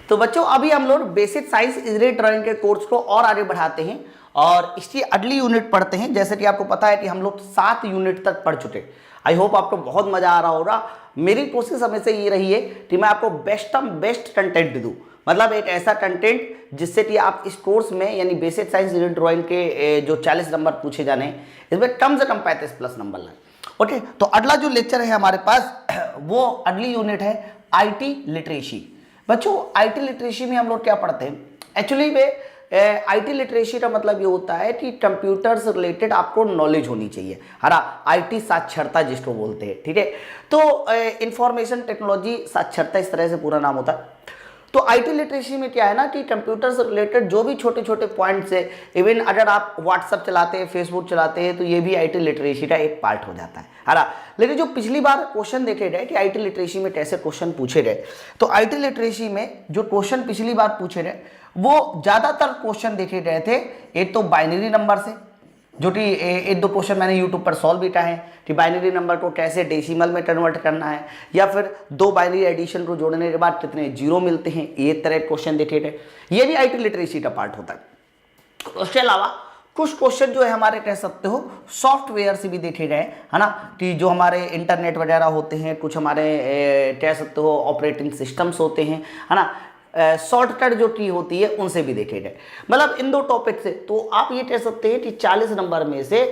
तो बच्चों अभी हम लोग बेसिक साइंस इंजीनियरिंग ड्राइंग के कोर्स को और आगे बढ़ाते हैं और इसकी अगली यूनिट पढ़ते हैं। जैसे कि आपको पता है कि हम लोग 7 यूनिट तक पढ़ चुके। आई होप आपको बहुत मजा आ रहा होगा। मेरी कोशिश हमेशा ये रही है कि मैं आपको बेस्ट कंटेंट दूं, मतलब एक ऐसा कंटेंट जिससे कि आप इस कोर्स में यानी बेसिक साइंस इंजीनियरिंग ड्राइंग के जो 40 नंबर पूछे जाने हैं इसमें कम से कम 35+ नंबर लाए। ओके, तो अगला जो लेक्चर है हमारे पास वो अगली यूनिट है आईटी लिटरेसी। बच्चों आईटी लिटरेसी में हम लोग क्या पढ़ते हैं? एक्चुअली में आईटी लिटरेसी का मतलब ये होता है कि कंप्यूटर से रिलेटेड आपको नॉलेज होनी चाहिए, है ना। आईटी साक्षरता जिसको बोलते हैं, ठीक है। तो इंफॉर्मेशन टेक्नोलॉजी साक्षरता इस तरह से पूरा नाम होता है। तो आईटी लिटरेसी में क्या है ना कि कंप्यूटर से रिलेटेड जो भी छोटे छोटे पॉइंट्स है, इवन अगर आप व्हाट्सअप चलाते हैं, फेसबुक चलाते हैं, तो ये भी आईटी लिटरेसी का एक पार्ट हो जाता है ना। लेकिन जो पिछली बार क्वेश्चन देखे गए कि आईटी लिटरेसी में कैसे क्वेश्चन पूछे गए, तो आईटी लिटरेसी में जो क्वेश्चन पिछली बार पूछे गए वो ज्यादातर क्वेश्चन देखे गए थे एक तो बाइनरी नंबर से, जो कि एक दो क्वेश्चन मैंने यूट्यूब पर सॉल्व भी किया है कि बाइनरी नंबर को कैसे डेसिमल में कन्वर्ट करना है, या फिर दो बाइनरी एडिशन को जोड़ने के बाद कितने जीरो मिलते हैं, ये तरह क्वेश्चन देखे गए। ये भी आईटी लिटरेसी का पार्ट होता है। उसके अलावा कुछ क्वेश्चन जो है हमारे कह सकते हो सॉफ्टवेयर से भी देखे गए, है ना, कि जो हमारे इंटरनेट वगैरह होते हैं, कुछ हमारे कह सकते हो ऑपरेटिंग सिस्टम्स होते हैं, है ना, शॉर्टकट जो की होती है उनसे भी देखे गए। मतलब इन दो टॉपिक से तो आप ये कह सकते हैं कि 40 नंबर में से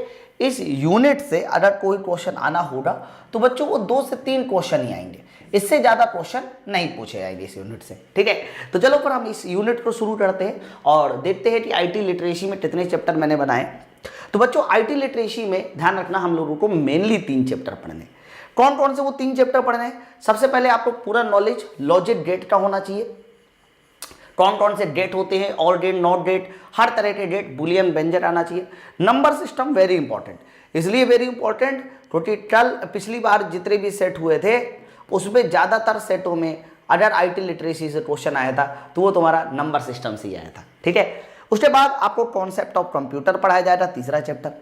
इस यूनिट से अगर कोई क्वेश्चन आना होगा तो बच्चों वो 2 से 3 क्वेश्चन ही आएंगे, इससे ज्यादा क्वेश्चन नहीं पूछे जाएंगे इस यूनिट से, ठीक है। तो चलो फिर हम इस यूनिट को शुरू करते हैं और देखते हैं कि आईटी लिटरेसी में कितने चैप्टर मैंने बनाए। तो बच्चों आईटी लिटरेसी में ध्यान रखना हम लोगों को मेनली 3 चैप्टर पढ़ने। कौन कौन से वो 3 चैप्टर पढ़ने हैं? सबसे पहले आपको पूरा नॉलेज लॉजिक गेट का होना चाहिए। कौन कौन से डेट होते हैं, और डेट, नॉट डेट, हर तरह के डेट, बुलियन व्यंजक आना चाहिए। नंबर सिस्टम वेरी इंपॉर्टेंट, इसलिए वेरी इंपॉर्टेंट क्योंकि कल पिछली बार जितने भी सेट हुए थे उसमें ज़्यादातर सेटों में अगर आईटी लिटरेसी से क्वेश्चन आया था तो वो तुम्हारा नंबर सिस्टम से ही आया था, ठीक है। उसके बाद आपको कॉन्सेप्ट ऑफ कंप्यूटर पढ़ाया जाएगा, तीसरा चैप्टर।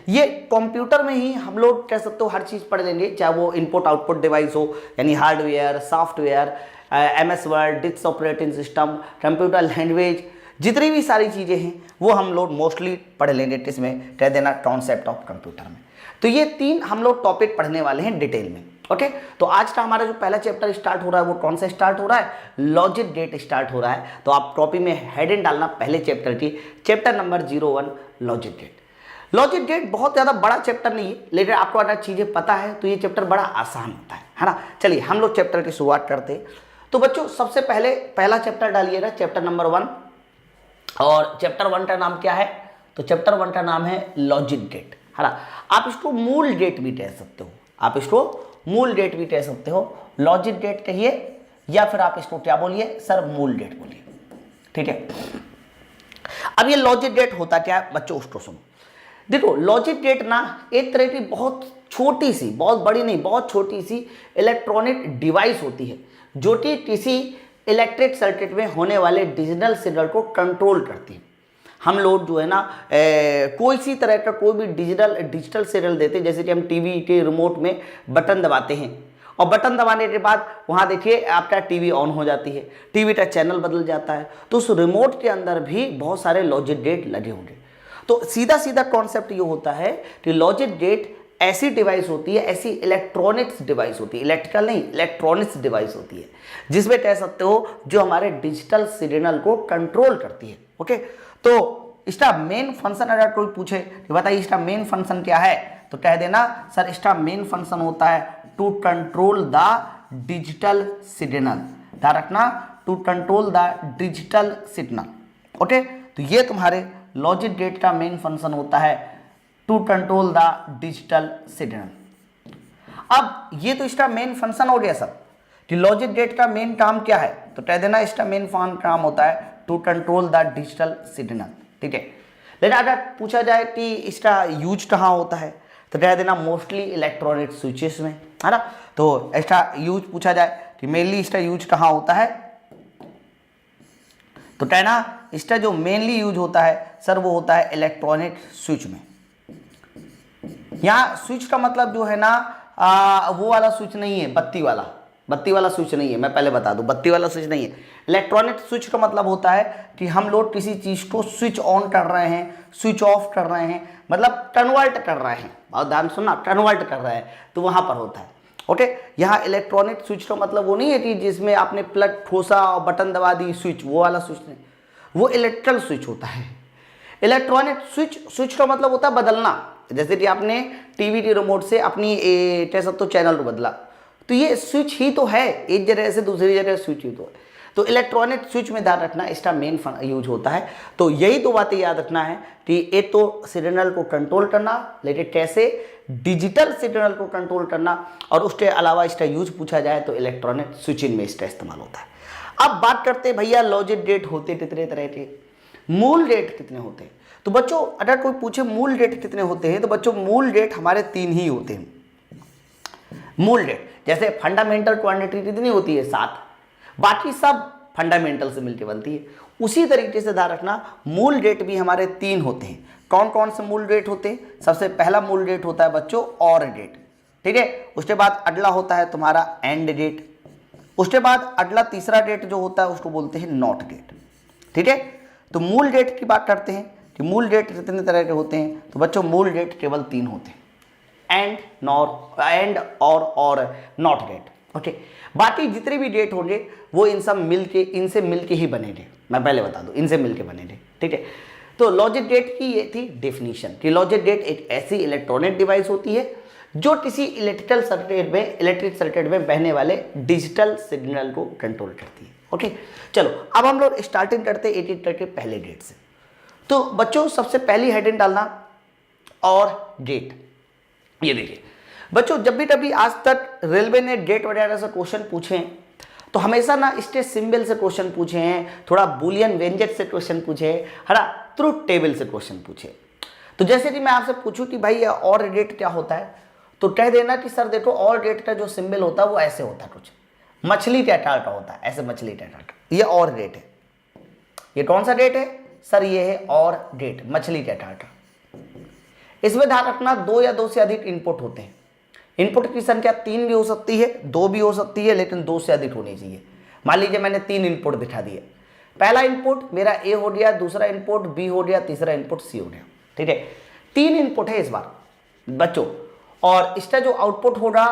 ये कंप्यूटर में ही हम लोग कह सकते हो हर चीज़ पढ़ लेंगे, चाहे वो इनपुट आउटपुट डिवाइस हो यानी hardware, software, MS word, disk operating system, computer language, जितनी भी सारी चीज़ें हैं वो हम लोग मोस्टली पढ़ लेंगे इसमें, कह देना कॉन्सेप्ट ऑफ कंप्यूटर में। तो ये 3 हम लोग टॉपिक पढ़ने वाले हैं डिटेल में, ओके। तो आज का हमारा जो पहला चैप्टर स्टार्ट हो रहा है वो कौन सा स्टार्ट हो रहा है? लॉजिक गेट स्टार्ट हो रहा है। तो आप कॉपी में हेडिंग डालना पहले चैप्टर की, chapter number 01 logic gate. Logic gate बहुत ज़्यादा बड़ा चैप्टर नहीं है, लेकिन आपको अगर चीज़ें पता है तो ये चैप्टर बड़ा आसान होता है ना। चलिए हम लोग चैप्टर की शुरुआत करते हैं। तो बच्चों सबसे पहले पहला चैप्टर डालिएगा, चैप्टर नंबर 1। और चैप्टर 1 का नाम क्या है? तो चैप्टर 1 का नाम है लॉजिक गेट, है ना। आप इसको मूल गेट भी कह सकते हो, आप इसको मूल गेट भी कह सकते हो। लॉजिक गेट कहिए या फिर आप इसको क्या बोलिए सर? मूल गेट बोलिए, ठीक है। अब ये लॉजिक गेट होता क्या है बच्चों उसको सुनो। देखो लॉजिक गेट ना एक तरह की बहुत छोटी सी, बहुत बड़ी नहीं, बहुत छोटी सी इलेक्ट्रॉनिक डिवाइस होती है जो कि किसी इलेक्ट्रिक सर्किट में होने वाले डिजिटल सिग्नल को कंट्रोल करती है। हम लोग जो है ना कोई सी तरह का कोई भी डिजिटल सिग्नल देते हैं, जैसे कि हम टीवी के रिमोट में बटन दबाते हैं और बटन दबाने के बाद वहाँ देखिए आपका टीवी ऑन हो जाती है, टीवी का चैनल बदल जाता है। तो उस रिमोट के अंदर भी बहुत सारे लॉजिक गेट लगे होंगे। तो सीधा सीधा कॉन्सेप्ट ये होता है कि लॉजिक गेट ऐसी डिवाइस होती है, ऐसी इलेक्ट्रॉनिक्स डिवाइस होती है, इलेक्ट्रिकल नहीं इलेक्ट्रॉनिक्स डिवाइस होती है, जिसमें कह सकते हो जो हमारे डिजिटल सिग्नल को कंट्रोल करती है, ओके। तो इसका मेन फंक्शन अगर कोई पूछे कि बताइए इसका मेन फंक्शन क्या है, तो कह देना सर इसका मेन फंक्शन होता है to control the digital signal. ध्यान रखना, to control the digital signal, okay. तो ये तुम्हारे लॉजिक गेट का मेन फंक्शन होता है to control the digital signal. अब ये तो इसका मेन फंक्शन हो गया सर कि लॉजिक गेट का मेन काम क्या है, तो कह देना इसका मेन काम होता है to control the digital signal, ठीक है। लेकिन अगर पूछा जाए कि इसका यूज कहाँ होता है तो कह देना मोस्टली इलेक्ट्रॉनिक स्विचेस में, है ना। तो इसका यूज पूछा जाए कि मेनली इसका यूज कहाँ होता है, तो कहना इसका जो मेनली यूज होता है सर वो होता है इलेक्ट्रॉनिक स्विच में। यहाँ स्विच का मतलब जो है ना वो वाला स्विच नहीं है बत्ती वाला, बत्ती वाला स्विच नहीं है, मैं पहले बता दूं, बत्ती वाला स्विच नहीं है। इलेक्ट्रॉनिक स्विच का मतलब होता है कि हम लोग किसी चीज़ को स्विच ऑन कर रहे हैं, स्विच ऑफ कर रहे हैं, मतलब कन्वर्ट कर रहे हैं, और ध्यान सुनना, कन्वर्ट कर रहे हैं, तो वहाँ पर होता है। ओके, यहाँ इलेक्ट्रॉनिक स्विच का मतलब वो नहीं है कि जिसमें आपने प्लग ठोसा और बटन दबा दी स्विच, वो वाला स्विच नहीं, वो इलेक्ट्रिकल स्विच होता है। इलेक्ट्रॉनिक स्विच का मतलब होता है बदलना, जैसे कि आपने टीवी के रिमोट से अपनी कह सकते हो चैनल को बदला, तो ये स्विच ही तो है, एक जगह से दूसरी जगह स्विच ही तो है। तो इलेक्ट्रॉनिक स्विच में ध्यान रखना इसका मेन यूज होता है। तो यही तो बातें याद रखना है कि एक तो सिग्नल को कंट्रोल करना, लेकिन कैसे, डिजिटल सिग्नल को कंट्रोल करना, और उसके अलावा इसका यूज पूछा जाए तो इलेक्ट्रॉनिक स्विचिंग में इसका इस्तेमाल होता है। अब बात करते हैं भैया लॉजिक गेट होते कितने तरह के, मूल गेट कितने होते हैं। तो बच्चों अगर कोई पूछे मूल गेट कितने होते हैं, तो बच्चों मूल गेट हमारे 3 ही होते हैं। मूल गेट जैसे फंडामेंटल क्वांटिटी कितनी होती है 7, बाकी सब फंडामेंटल से मिलकर बनती है। उसी तरीके से ध्यान रखना मूल गेट भी हमारे 3 होते हैं। कौन कौन से मूल गेट होते हैं? सबसे पहला मूल गेट होता है बच्चों और गेट, ठीक है। उसके बाद अगला होता है तुम्हारा एंड गेट, उसके बाद अगला तीसरा गेट जो होता है उसको बोलते हैं नॉट गेट, ठीक है। तो मूल गेट की बात करते हैं कि मूल गेट कितने तरह के होते हैं। तो बच्चों मूल गेट केवल 3 होते हैं, एंड और नॉट गेट, ओके। बाकी जितने भी गेट होंगे वो इनसे मिलके ही बनेंगे, मैं पहले बता दूं, इनसे मिलके बनेंगे, ठीक है। तो लॉजिक गेट की ये थी डेफिनेशन कि लॉजिक गेट एक ऐसी इलेक्ट्रॉनिक डिवाइस होती है जो किसी इलेक्ट्रिक सर्किट में बहने वाले डिजिटल सिग्नल को कंट्रोल करती है, ओके। चलो अब हम लोग स्टार्टिंग करते हैं एक करके पहले गेट से। तो बच्चों सबसे पहली हेडिंग डालना और गेट। ये देखिए बच्चों, जब भी कभी आज तक रेलवे ने गेट वगैरह से क्वेश्चन पूछे तो हमेशा ना स्टेज सिंबल से क्वेश्चन पूछे हैं, थोड़ा बुलियन व्यंजक से क्वेश्चन पूछे, है ना, ट्रुथ टेबल से क्वेश्चन पूछे। तो जैसे कि मैं आपसे पूछूं कि भाई और गेट क्या होता है, तो कह देना कि सर देखो और गेट का जो सिंबल होता है वो ऐसे होता है, कुछ मछली के आकार का होता है, ऐसे मछली के आकार का, ये और गेट है। ये कौन सा गेट है सर? ये है और गेट, मछली के आकार का। इसमें ध्यान रखना 2 या 2 से अधिक इनपुट होते हैं। इनपुट की संख्या 3 भी हो सकती है, 2 भी हो सकती है, लेकिन 2 से अधिक होनी चाहिए। मान लीजिए मैंने 3 इनपुट दिखा दिए, पहला इनपुट मेरा ए हो गया, दूसरा इनपुट बी हो गया, तीसरा इनपुट सी हो गया, ठीक है। 3 इनपुट है इस बार बच्चों, और इसका जो आउटपुट होगा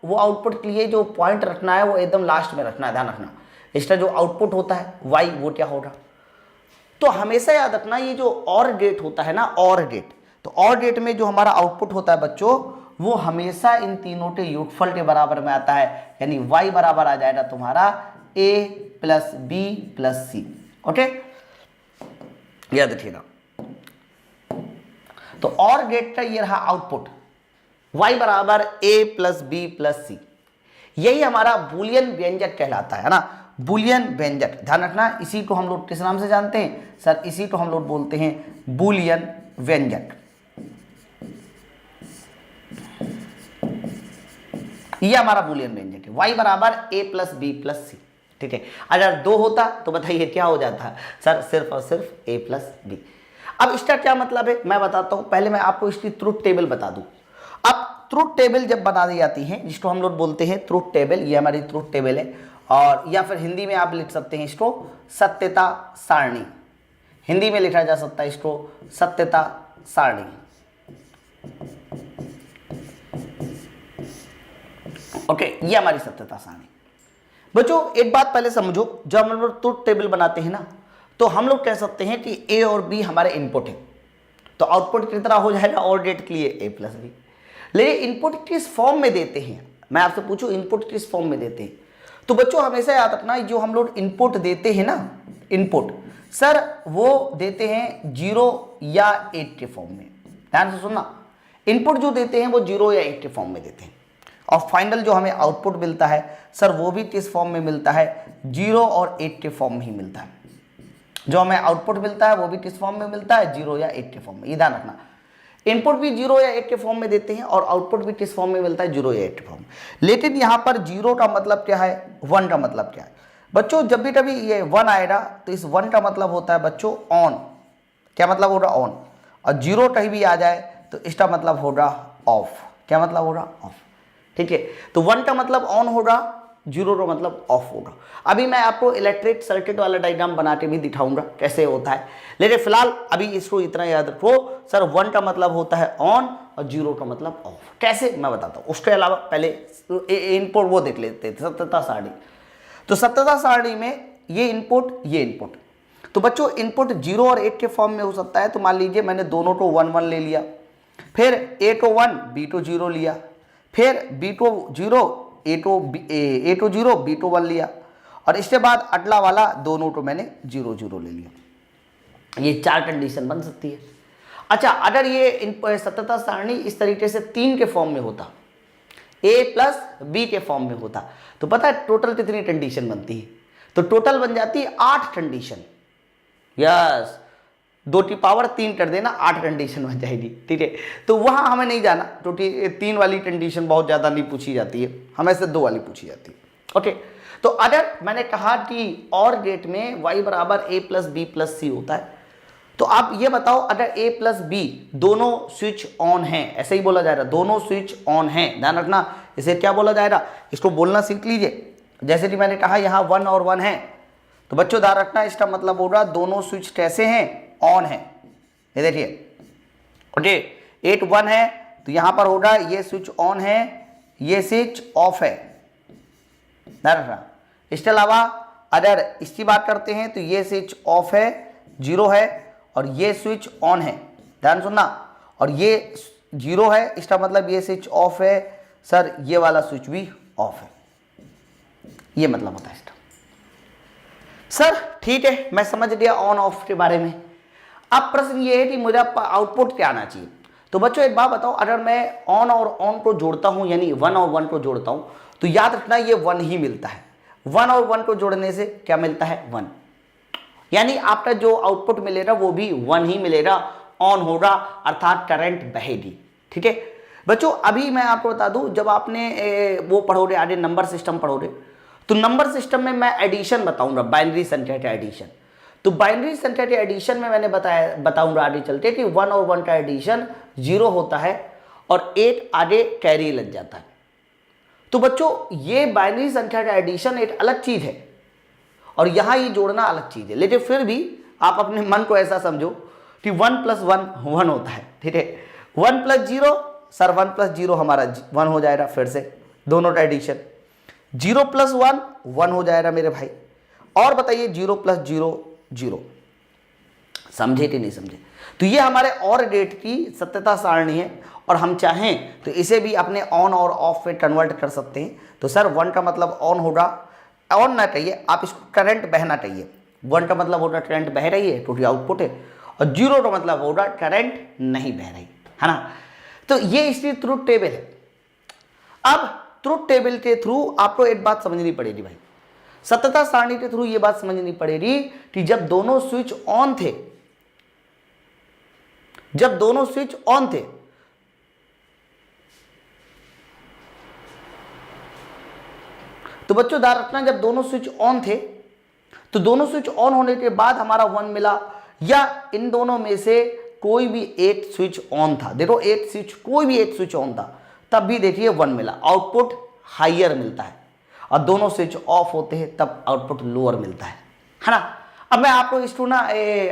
वो आउटपुट के लिए जो पॉइंट रखना है वो एकदम लास्ट में रखना है, ध्यान रखना। इसका जो आउटपुट होता है वाई, वो क्या होगा? तो हमेशा याद रखना ये जो और गेट होता है ना, और गेट, तो और गेट में जो हमारा आउटपुट होता है बच्चों वो हमेशा इन तीनों के योगफल के बराबर में आता है, यानी y बराबर आ जाएगा तुम्हारा a plus B plus C, okay, याद रखिएगा। तो और गेट का ये रहा आउटपुट, y बराबर a plus B plus C. यही हमारा बुलियन व्यंजक कहलाता है ना, बुलियन व्यंजक। ध्यान रखना इसी को हम लोग किस नाम से जानते हैं सर? इसी को हम लोग बोलते हैं बुलियन व्यंजक। ये हमारा बुलियन व्यंजक है, y बराबर a प्लस बी प्लस सी, ठीक है। अगर 2 होता तो बताइए क्या हो जाता सर? सिर्फ और सिर्फ a प्लस बी। अब इसका क्या मतलब है मैं बताता हूं, पहले मैं आपको इसकी ट्रुथ टेबल बता दूं। अब ट्रुथ टेबल जब बना दी जाती है, जिसको हम लोग बोलते हैं ट्रुथ टेबल, ये हमारी ट्रुथ टेबल है, और या फिर हिंदी में आप लिख सकते हैं इसको सत्यता सारणी, हिंदी में लिखा जा सकता है इसको सत्यता सारणी, ओके। ये हमारी सत्यता सारणी। बच्चों एक बात पहले समझो, जब हम लोग ट्रुथ टेबल बनाते हैं ना, तो हम लोग कह सकते हैं कि ए और बी हमारे इनपुट है, तो आउटपुट कितना हो जाएगा और गेट के लिए ए प्लस बी। लेकिन इनपुट किस फॉर्म में देते हैं, मैं आपसे पूछूं इनपुट किस फॉर्म में देते हैं? तो बच्चों हमेशा याद रखना जो हम लोग इनपुट देते हैं ना, इनपुट सर वो देते हैं 0 या 8 के फॉर्म में। ध्यान से सुनना, इनपुट जो देते हैं वो 0 या 8 के फॉर्म में देते हैं, और फाइनल जो हमें आउटपुट मिलता है सर वो भी किस फॉर्म में मिलता है? 0 और 8 के फॉर्म में ही मिलता है। जो हमें आउटपुट मिलता है वो भी किस फॉर्म में मिलता है? 0 या 8 के फॉर्म में। ये ध्यान रखना, इनपुट भी 0 या 8 के फॉर्म में देते हैं और आउटपुट भी किस फॉर्म में मिलता है? 0 या 8 के फॉर्म में। लेकिन यहाँ पर 0 का मतलब क्या है, 1 का मतलब क्या है? बच्चों जब भी कभी ये 1 आएगा तो इस 1 का मतलब होता है बच्चों ऑन। क्या मतलब होगा? ऑन। और 0 कहीं भी आ जाए तो इसका मतलब होगा ऑफ। क्या मतलब होगा? ऑफ, ठीक है। तो 1 का मतलब ऑन होगा जीरो का मतलब ऑफ होगा। अभी मैं आपको इलेक्ट्रिक सर्किट वाला डायग्राम बना के भी दिखाऊंगा कैसे होता है, लेकिन फिलहाल अभी इसको इतना याद रखो सर 1 का मतलब होता है ऑन और 0 का मतलब ऑफ। कैसे मैं बताता हूँ, उसके अलावा पहले इनपुट वो देख लेते थे सत्यता सारणी। तो सत्यता सारणी में ये इनपुट ये इनपुट, तो बच्चों इनपुट 0 और 1 के फॉर्म में हो सकता है। तो मान लीजिए मैंने दोनों को 1 1 ले लिया, फिर ए को 1 बी को 0 लिया, फिर बी को 0 ए को 0 बी को 1 लिया, और इसके बाद अगला वाला दोनों को मैंने 0 0 ले लिया। ये 4 कंडीशन बन सकती है। अच्छा, अगर ये सत्यता सारणी इस तरीके से 3 के फॉर्म में होता, ए प्लस बी के फॉर्म में होता, तो पता है टोटल कितनी कंडीशन बनती है? तो टोटल बन जाती है 8 कंडीशन। यस, 2 की पावर 3 कर देना, 8 कंडीशन बन जाएगी। ठीक है, तो वहां हमें नहीं जाना क्योंकि 3 वाली कंडीशन बहुत ज्यादा नहीं पूछी जाती है, हमें से 2 वाली पूछी जाती है। ओके, तो अगर मैंने कहा कि और गेट में y बराबर a प्लस बी प्लस सी होता है, तो आप ये बताओ अगर a प्लस बी दोनों स्विच ऑन हैं, ऐसे ही बोला जाएगा, दोनों स्विच ऑन हैं, ध्यान रखना इसे क्या बोला जाएगा, इसको बोलना सीख लीजिए। जैसे कि मैंने कहा यहाँ 1 और 1 है, तो बच्चों ध्यान रखना इसका मतलब होगा दोनों स्विच कैसे हैं, ऑन है। ये देखिए, ओके 8 1 है तो यहां पर होगा ये स्विच ऑन है, ये स्विच ऑफ है, ध्यान रखना। इसके अलावा अगर इसकी बात करते हैं तो ये स्विच ऑफ है 0 है और ये स्विच ऑन है, ध्यान सुनना, और ये 0 है, इसका मतलब ये स्विच ऑफ है सर, ये वाला स्विच भी ऑफ है, ये मतलब होता है इसका। सर ठीक है, मैं समझ गया ऑन ऑफ के बारे में। अब प्रश्न ये है कि मुझे आउटपुट क्या आना चाहिए। तो बच्चों एक बात बताओ, अगर मैं ऑन और ऑन को जोड़ता हूं यानी 1 और 1 को जोड़ता हूं, तो याद रखना ये 1 ही मिलता है। 1 और 1 को जोड़ने से क्या मिलता है, 1, यानी आपका जो आउटपुट मिलेगा वो भी 1 ही मिलेगा, ऑन होगा अर्थात करंट बहेगी। ठीक है बच्चों, अभी मैं आपको बता दूं, जब आपने वो पढ़ोगे आगे नंबर सिस्टम पढ़ोगे, तो नंबर सिस्टम में मैं एडिशन बताऊंगा, बाइनरी संख्या का एडिशन। तो बाइनरी संख्या के एडिशन में मैंने बताऊंगा आगे चलते कि 1 और 1 का एडिशन 0 होता है और 8 आगे कैरी लग जाता है। तो बच्चों ये बाइनरी संख्या का एडिशन एक अलग चीज है और यहां ये जोड़ना अलग चीज है, लेकिन फिर भी आप अपने मन को ऐसा समझो कि 1 + 1 1 होता है। ठीक है, 1 + 0 सर 1 + 0 हमारा 1 हो जाएगा, फिर से दोनों का एडिशन। 0 + 1 1 हो जाएगा मेरे भाई। और बताइए 0 + 0 0, समझे कि नहीं समझे? तो ये हमारे और गेट की सत्यता सारणी है और हम चाहें तो इसे भी अपने ऑन और ऑफ में कन्वर्ट कर सकते हैं। तो सर 1 का मतलब ऑन होगा, ऑन ना चाहिए, आप इसको करंट बहना चाहिए। 1 का मतलब होगा करंट बह रही है क्योंकि आउटपुट है, और 0 का मतलब होगा करंट नहीं बह रही है ना। तो ये इसकी ट्रुथ टेबल है। अब ट्रुथ टेबल के थ्रू आपको एक बात समझनी पड़ेगी भाई, सत्यता सारणी के थ्रू ये बात समझनी पड़ेगी कि जब दोनों स्विच ऑन थे, जब दोनों स्विच ऑन थे, तो बच्चों ध्यान रखना, जब दोनों स्विच ऑन थे तो दोनों स्विच ऑन होने के बाद हमारा 1 मिला, या इन दोनों में से कोई भी एक स्विच ऑन था, देखो एक स्विच, कोई भी एक स्विच ऑन था, तब भी देखिए 1 मिला, आउटपुट हाइयर मिलता है। और दोनों स्विच ऑफ होते हैं तब आउटपुट लोअर मिलता है ना। अब मैं आपको इसको ना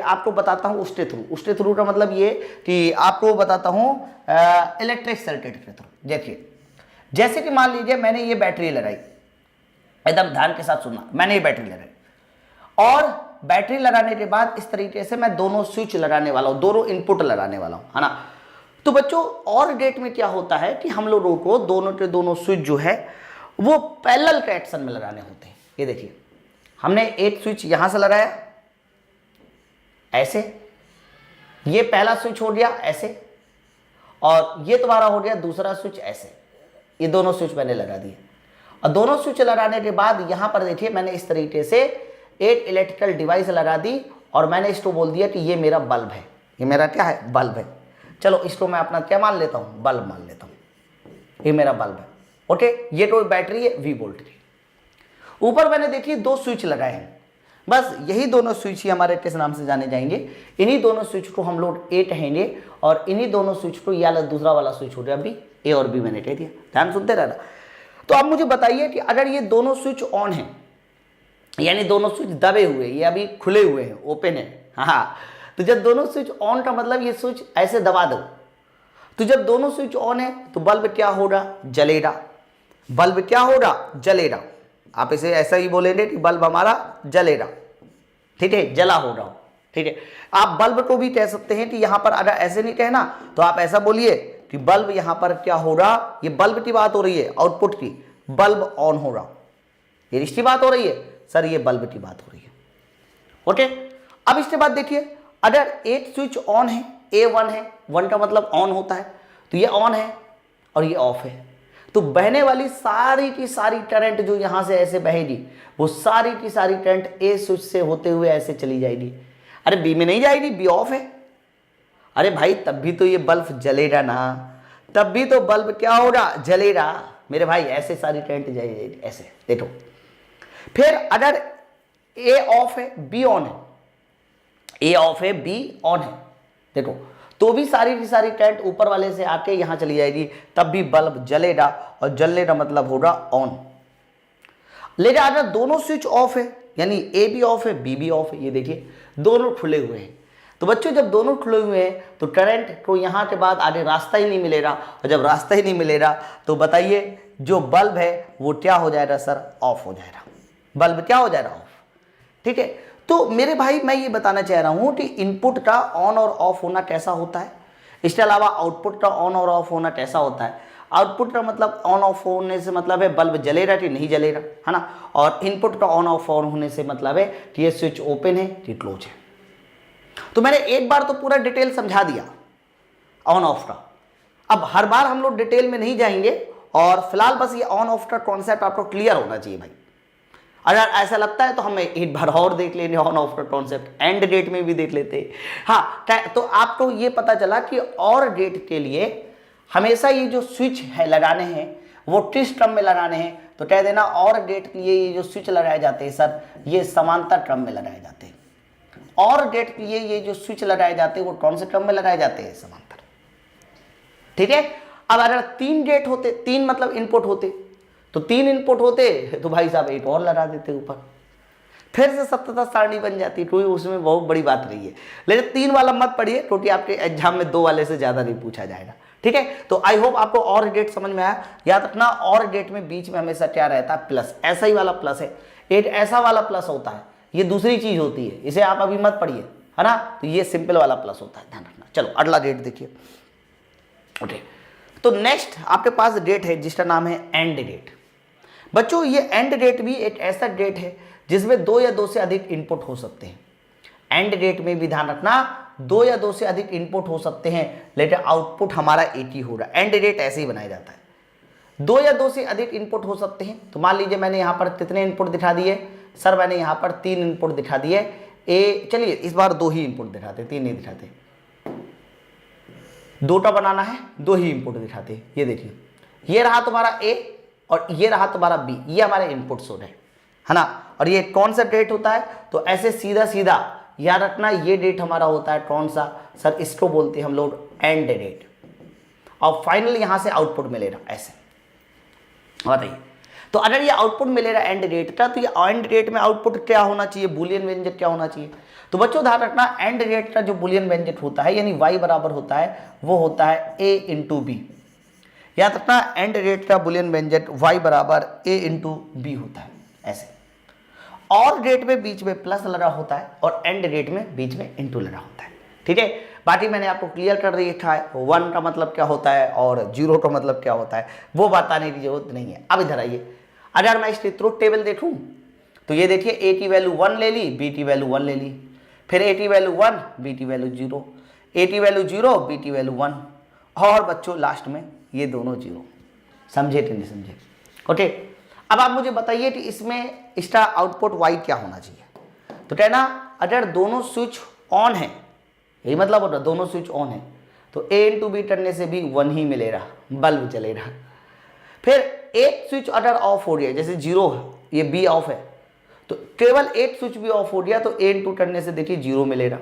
आपको बताता हूं उसके थ्रू का मतलब ये कि आपको बताता हूं इलेक्ट्रिक सर्किट के थ्रू। देखिए जैसे कि मान लीजिए मैंने ये बैटरी लगाई, एकदम ध्यान के साथ सुनना, मैंने ये बैटरी लगाई और बैटरी लगाने के बाद इस तरीके से मैं दोनों स्विच लगाने वाला हूं, दोनों इनपुट लगाने वाला हूं, है ना। तो बच्चों और गेट में क्या होता है कि हम लोगों को दोनों के दोनों स्विच जो है वो पैरेलल के एक्शन में लगाने होते हैं। ये देखिए हमने एक स्विच यहां से लगाया ऐसे, ये पहला स्विच हो गया ऐसे, और ये तुम्हारा हो गया दूसरा स्विच ऐसे, ये दोनों स्विच मैंने लगा दिए। और दोनों स्विच लगाने के बाद यहां पर देखिए मैंने इस तरीके से एक इलेक्ट्रिकल डिवाइस लगा दी और मैंने इसको बोल दिया कि ये मेरा बल्ब है, ये मेरा क्या है, बल्ब है। चलो इसको मैं अपना क्या मान लेता हूं, बल्ब मान लेता हूं, ये मेरा बल्ब है। ओके, ये तो बैटरी है V वोल्ट की। ऊपर मैंने देखिए 2 स्विच लगाए हैं, बस यही दोनों स्विच ही हमारे किस नाम से जाने जाएंगे, इन्हीं दोनों स्विच को हम लोग A कहेंगे और इन्हीं दोनों स्विच को या दूसरा वाला स्विच हो गया B, A और B मैंने कह दिया, ध्यान सुनते रहना। तो आप मुझे बताइए कि अगर ये दोनों स्विच ऑन है, यानी दोनों स्विच दबे हुए, ये अभी खुले हुए हैं, ओपन है, हाँ, तो जब दोनों स्विच ऑन का मतलब ये स्विच ऐसे दबा दो, तो जब दोनों स्विच ऑन है तो बल्ब क्या हो रहा, जलेगा। बल्ब क्या हो रहा, जलेगा। आप इसे ऐसा ही बोलेंगे कि बल्ब हमारा जलेगा, ठीक है, जला हो रहा हो, ठीक है। आप बल्ब को भी कह सकते हैं कि यहां पर अगर ऐसे नहीं कहना तो आप ऐसा बोलिए कि बल्ब यहां पर क्या हो रहा, ये बल्ब की बात हो रही है, आउटपुट की, बल्ब ऑन हो रहा, ये इसकी बात हो रही है सर, ये बल्ब की बात हो रही है, ओके। अब इसके बाद देखिए, अगर एक स्विच ऑन है, A1 है, 1 का मतलब ऑन होता है, तो ये ऑन है और ये ऑफ है, तो बहने वाली सारी की सारी करंट जो यहां से ऐसे बहेगी, वो सारी की सारी करंट ए स्विच से होते हुए ऐसे चली जाएगी। अरे बी में नहीं जाएगी, बी ऑफ है। अरे भाई तब भी तो ये बल्ब जलेगा ना, तब भी तो बल्ब क्या होगा, जलेगा मेरे भाई, ऐसे सारी करंट जाएगी, ऐसे देखो। फिर अगर ए ऑफ है, बी ऑन है, ए ऑफ है, बी ऑन है, देखो, तो भी सारी की सारी करंट ऊपर वाले से आके यहां चली जाएगी, तब भी बल्ब जलेगा, और जलने का मतलब होगा ऑन। लेकिन अगर दोनों स्विच ऑफ है, यानी ए भी ऑफ है, बी भी ऑफ है, ये देखिए दोनों खुले हुए हैं, तो बच्चों जब दोनों खुले हुए हैं तो करंट को यहां के बाद आगे रास्ता ही नहीं मिलेगा, और जब रास्ता ही नहीं मिलेगा तो बताइए जो बल्ब है वो क्या हो जाएगा सर, ऑफ हो जाएगा, बल्ब क्या हो जाएगा, ऑफ, ठीक है। तो मेरे भाई मैं ये बताना चाह रहा हूं कि इनपुट का ऑन और ऑफ होना कैसा होता है, इसके अलावा आउटपुट का ऑन और ऑफ होना कैसा होता है। आउटपुट का मतलब ऑन ऑफ होने से मतलब है बल्ब जलेगा कि नहीं जलेगा, है ना, और इनपुट का ऑन ऑफ ऑन होने से मतलब है कि ये स्विच ओपन है कि क्लोज है। तो मैंने एक बार तो पूरा डिटेल समझा दिया ऑन ऑफ का, अब हर बार हम लोग डिटेल में नहीं जाएंगे, और फिलहाल बस ये ऑन ऑफ का कॉन्सेप्ट आपको क्लियर होना चाहिए भाई। अगर ऐसा लगता है तो हम एक बार और देख लेंगे ऑन ऑफ का कॉन्सेप्ट, एंड डेट में भी देख लेते हैं। हाँ, तो आपको ये पता चला कि और डेट के लिए हमेशा ये जो स्विच है लगाने हैं वो किस क्रम में लगाने हैं, तो कह देना और डेट के लिए ये जो स्विच लगाए जाते हैं सर, ये समांतर क्रम में लगाए जाते हैं। और डेट के लिए ये जो स्विच लगाए जाते हैं वो कौन से क्रम में लगाए जाते हैं, समांतर, ठीक है। अब अगर 3 गेट होते, 3 मतलब इनपुट होते, तो 3 इनपुट होते तो भाई साहब एक और लगा देते ऊपर, फिर से सप्तता सारणी बन जाती, कोई उसमें बहुत बड़ी बात नहीं है। लेकिन 3 वाला मत पढ़िए, क्योंकि आपके एग्जाम में 2 वाले से ज्यादा नहीं पूछा जाएगा, ठीक है। तो आई होप आपको और गेट समझ में आया। याद रखना और गेट में बीच में हमेशा क्या रहता है, प्लस, ऐसा ही वाला प्लस है, एक ऐसा वाला प्लस होता है, ये दूसरी चीज होती है, इसे आप अभी मत पढ़िए, है ना, तो ये सिंपल वाला प्लस होता है, ध्यान रखना। चलो अगला डेट देखिए, ओके। तो नेक्स्ट आपके पास डेट है जिसका नाम है एंड डेट। बच्चों ये एंड डेट भी एक ऐसा डेट है जिसमें 2 या 2 से अधिक इनपुट हो सकते हैं। एंड डेट में भी ध्यान रखना 2 या 2 से अधिक इनपुट हो सकते हैं, लेकिन आउटपुट हमारा एक ही होगा। एंड डेट ऐसे ही बनाया जाता है, 2 या 2 से अधिक इनपुट हो सकते हैं। तो मान लीजिए मैंने यहाँ पर कितने इनपुट दिखा दिए सर, मैंने यहाँ पर 3 इनपुट दिखा दिए, चलिए इस बार 2 ही इनपुट दिखाते, 3 नहीं दिखाते, 2 बनाना है, 2 ही इनपुट दिखाते। ये देखिए, ये रहा तुम्हारा ए और ये रहा तुम्हारा बी, ये हमारे इनपुट्स हो रहे, है ना। और ये कौन सा डेट होता है, तो ऐसे सीधा सीधा याद रखना, ये डेट हमारा होता है कौन सा सर, इसको बोलते हैं हम लोग एंड डेट, और फाइनल यहां से आउटपुट मिलेगा, ऐसे बताइए। तो अगर ये आउटपुट मिलेगा एंड डेट का, तो ये एंड डेट में आउटपुट क्या होना चाहिए, बूलियन व्यंजक क्या होना चाहिए। तो बच्चों ध्यान रखना, एंड डेट का जो बूलियन व्यंजक होता है, यानी y बराबर होता है, वो होता है a इंटू बी। याद रखना, एंड डेट का बूलियन व्यंजक y बराबर a इंटू बी होता है, ऐसे। और डेट में बीच में प्लस लगा होता है, और एंड डेट में बीच में इंटू लगा होता है, ठीक है। बाकी मैंने आपको क्लियर कर दिया है, 1 का मतलब क्या होता है और 0 का मतलब क्या होता है, वो बताने की जरूरत नहीं है। अब इधर आइए, अगर मैं इसकी ट्रुथ टेबल देखूं तो ये देखिए, ए की वैल्यू 1 ले ली, बी की वैल्यू 1 ले ली, फिर ए की वैल्यू 1, बी की वैल्यू 0, ए की वैल्यू 0, बी की वैल्यू 1, और बच्चों लास्ट में ये दोनों 0। समझे कि नहीं समझे, ओके। अब आप मुझे बताइए कि इसमें इसका आउटपुट y क्या होना चाहिए। तो कहना, अगर दोनों स्विच ऑन है, यही मतलब होता है दोनों स्विच ऑन है, तो a इंटू बी करने से भी 1 ही मिलेगा, बल्ब चलेगा। फिर एक स्विच अगर ऑफ हो गया, जैसे 0 है, ये बी ऑफ है, तो केवल एक स्विच भी ऑफ हो गया तो a इंटू करने से देखिए 0 मिलेगा,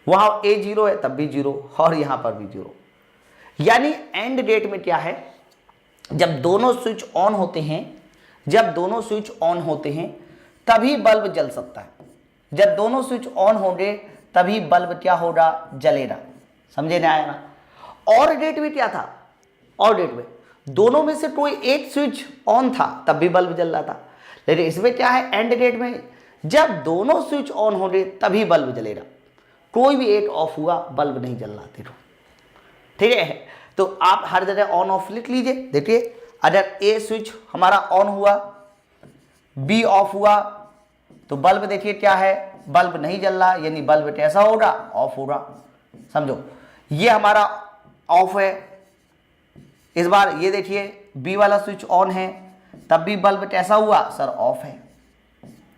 वहां a 0 है तब भी 0, और यहां पर भी 0। यानी एंड डेट में क्या है, जब दोनों स्विच ऑन होते हैं, जब दोनों स्विच ऑन होते हैं तभी बल्ब जल सकता है। जब दोनों स्विच ऑन होंगे तभी बल्ब क्या होगा, जलेगा। समझे ना आया ना। और डेट में क्या था, और डेट में दोनों में से कोई एक स्विच ऑन था तब भी बल्ब जल रहा था। लेकिन इसमें क्या है, एंड डेट में जब दोनों स्विच ऑन होंगे तभी बल्ब जलेगा, कोई भी एक ऑफ हुआ बल्ब नहीं जल रहा। देखो ठीक है, तो आप हर जगह ऑन ऑफ लिख लीजिए। देखिए अगर ए स्विच हमारा ऑन हुआ, बी ऑफ हुआ, तो बल्ब देखिए क्या है, बल्ब नहीं जल रहा, यानी बल्ब कैसा होगा, ऑफ होगा। समझो, ये हमारा ऑफ है। इस बार ये देखिए बी वाला स्विच ऑन है तब भी बल्ब कैसा हुआ, सर ऑफ है।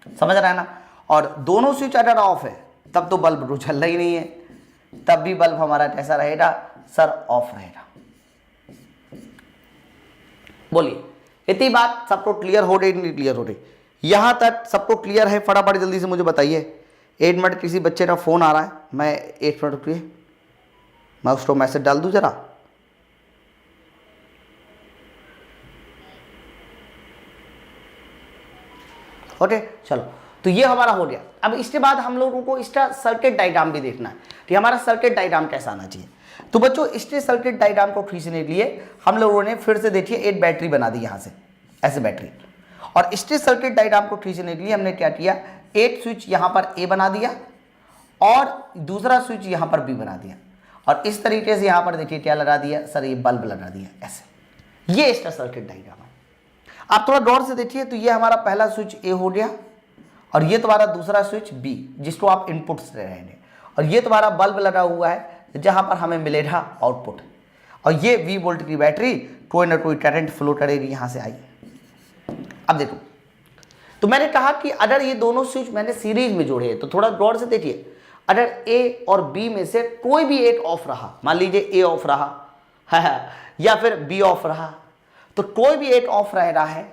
समझ रहा है ना। और दोनों स्विच अगर ऑफ है तब तो बल्ब जल रही नहीं है, तब भी बल्ब हमारा कैसा रहेगा, सर ऑफ रहेगा। बोलिए इतनी बात सबको क्लियर हो रही नहीं क्लियर हो रही, यहां तक सबको क्लियर है? फटाफट जल्दी से मुझे बताइए। 1 मिनट, किसी बच्चे का फोन आ रहा है, मैं 1 मिनट रुकिए, मैं उसको मैसेज डाल दूं जरा। ओके चलो, तो ये हमारा हो गया। अब इसके बाद हम लोगों को इसका सर्किट डायग्राम भी देखना है कि हमारा सर्किट डायग्राम कैसा आना चाहिए। तो बच्चों इसके सर्किट डायग्राम को खींचने के लिए हम लोगों ने फिर से देखिए एक बैटरी बना दी यहाँ से, ऐसे बैटरी। और इसके सर्किट डायग्राम को खींचने के लिए हमने क्या किया, एक स्विच यहाँ पर ए बना दिया और दूसरा स्विच यहाँ पर बी बना दिया, और इस तरीके से यहाँ पर देखिए क्या लगा दिया, सर ये बल्ब लगा दिया ऐसे। ये इसका सर्किट डायग्राम है। आप थोड़ा गौर से देखिए, तो ये हमारा पहला स्विच ए हो गया और ये तुम्हारा दूसरा स्विच बी, जिसको आप इनपुट से रहेंगे, और ये तुम्हारा बल्ब लगा हुआ है जहां पर हमें मिलेगा आउटपुट। और ये 20 वोल्ट की बैटरी कोई ना कोई करंट फ्लो करेगी यहां से। आई अब देखो, तो मैंने कहा कि अगर ये दोनों स्विच मैंने सीरीज में जोड़े हैं, तो थोड़ा गौर से देखिए, अगर ए और बी में से कोई भी एक ऑफ रहा, मान लीजिए ए ऑफ रहा या फिर बी ऑफ रहा, तो कोई भी एक ऑफ रह रहा है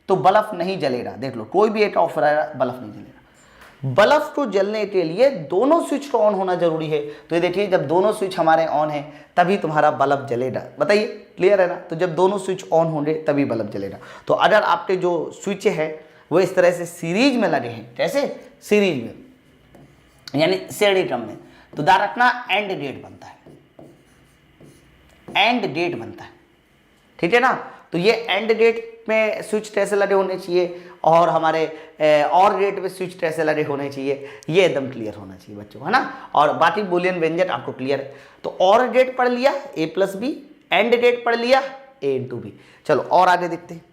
तो बल्ब नहीं जलेगा। देख लो, कोई भी एक ऑफ रह रहा है, बल्ब नहीं जलेगा। बल्ब को जलने के लिए दोनों स्विच को ऑन होना जरूरी है। तो ये देखिए, जब दोनों स्विच हमारे ऑन है तभी तुम्हारा बल्ब जलेगा। बताइए क्लियर है ना। तो जब दोनों स्विच ऑन होंगे तभी बल्ब जलेगा। तो अगर आपके जो स्विच है वो इस तरह से सीरीज में लगे हैं, कैसे सीरीज में, यानी श्रेणी क्रम में, तो ध्यान रखना एंड गेट बनता है, एंड गेट बनता है, ठीक है ना। तो ये एंड गेट में स्विच कैसे लगे होने चाहिए और हमारे और गेट में स्विच कैसे लगे होने चाहिए, ये एकदम क्लियर होना चाहिए बच्चों, है ना। और बाकी बुलियन व्यंजक आपको क्लियर है। तो और गेट पढ़ लिया ए प्लस बी, एंड गेट पढ़ लिया ए इंटू बी। चलो और आगे देखते हैं।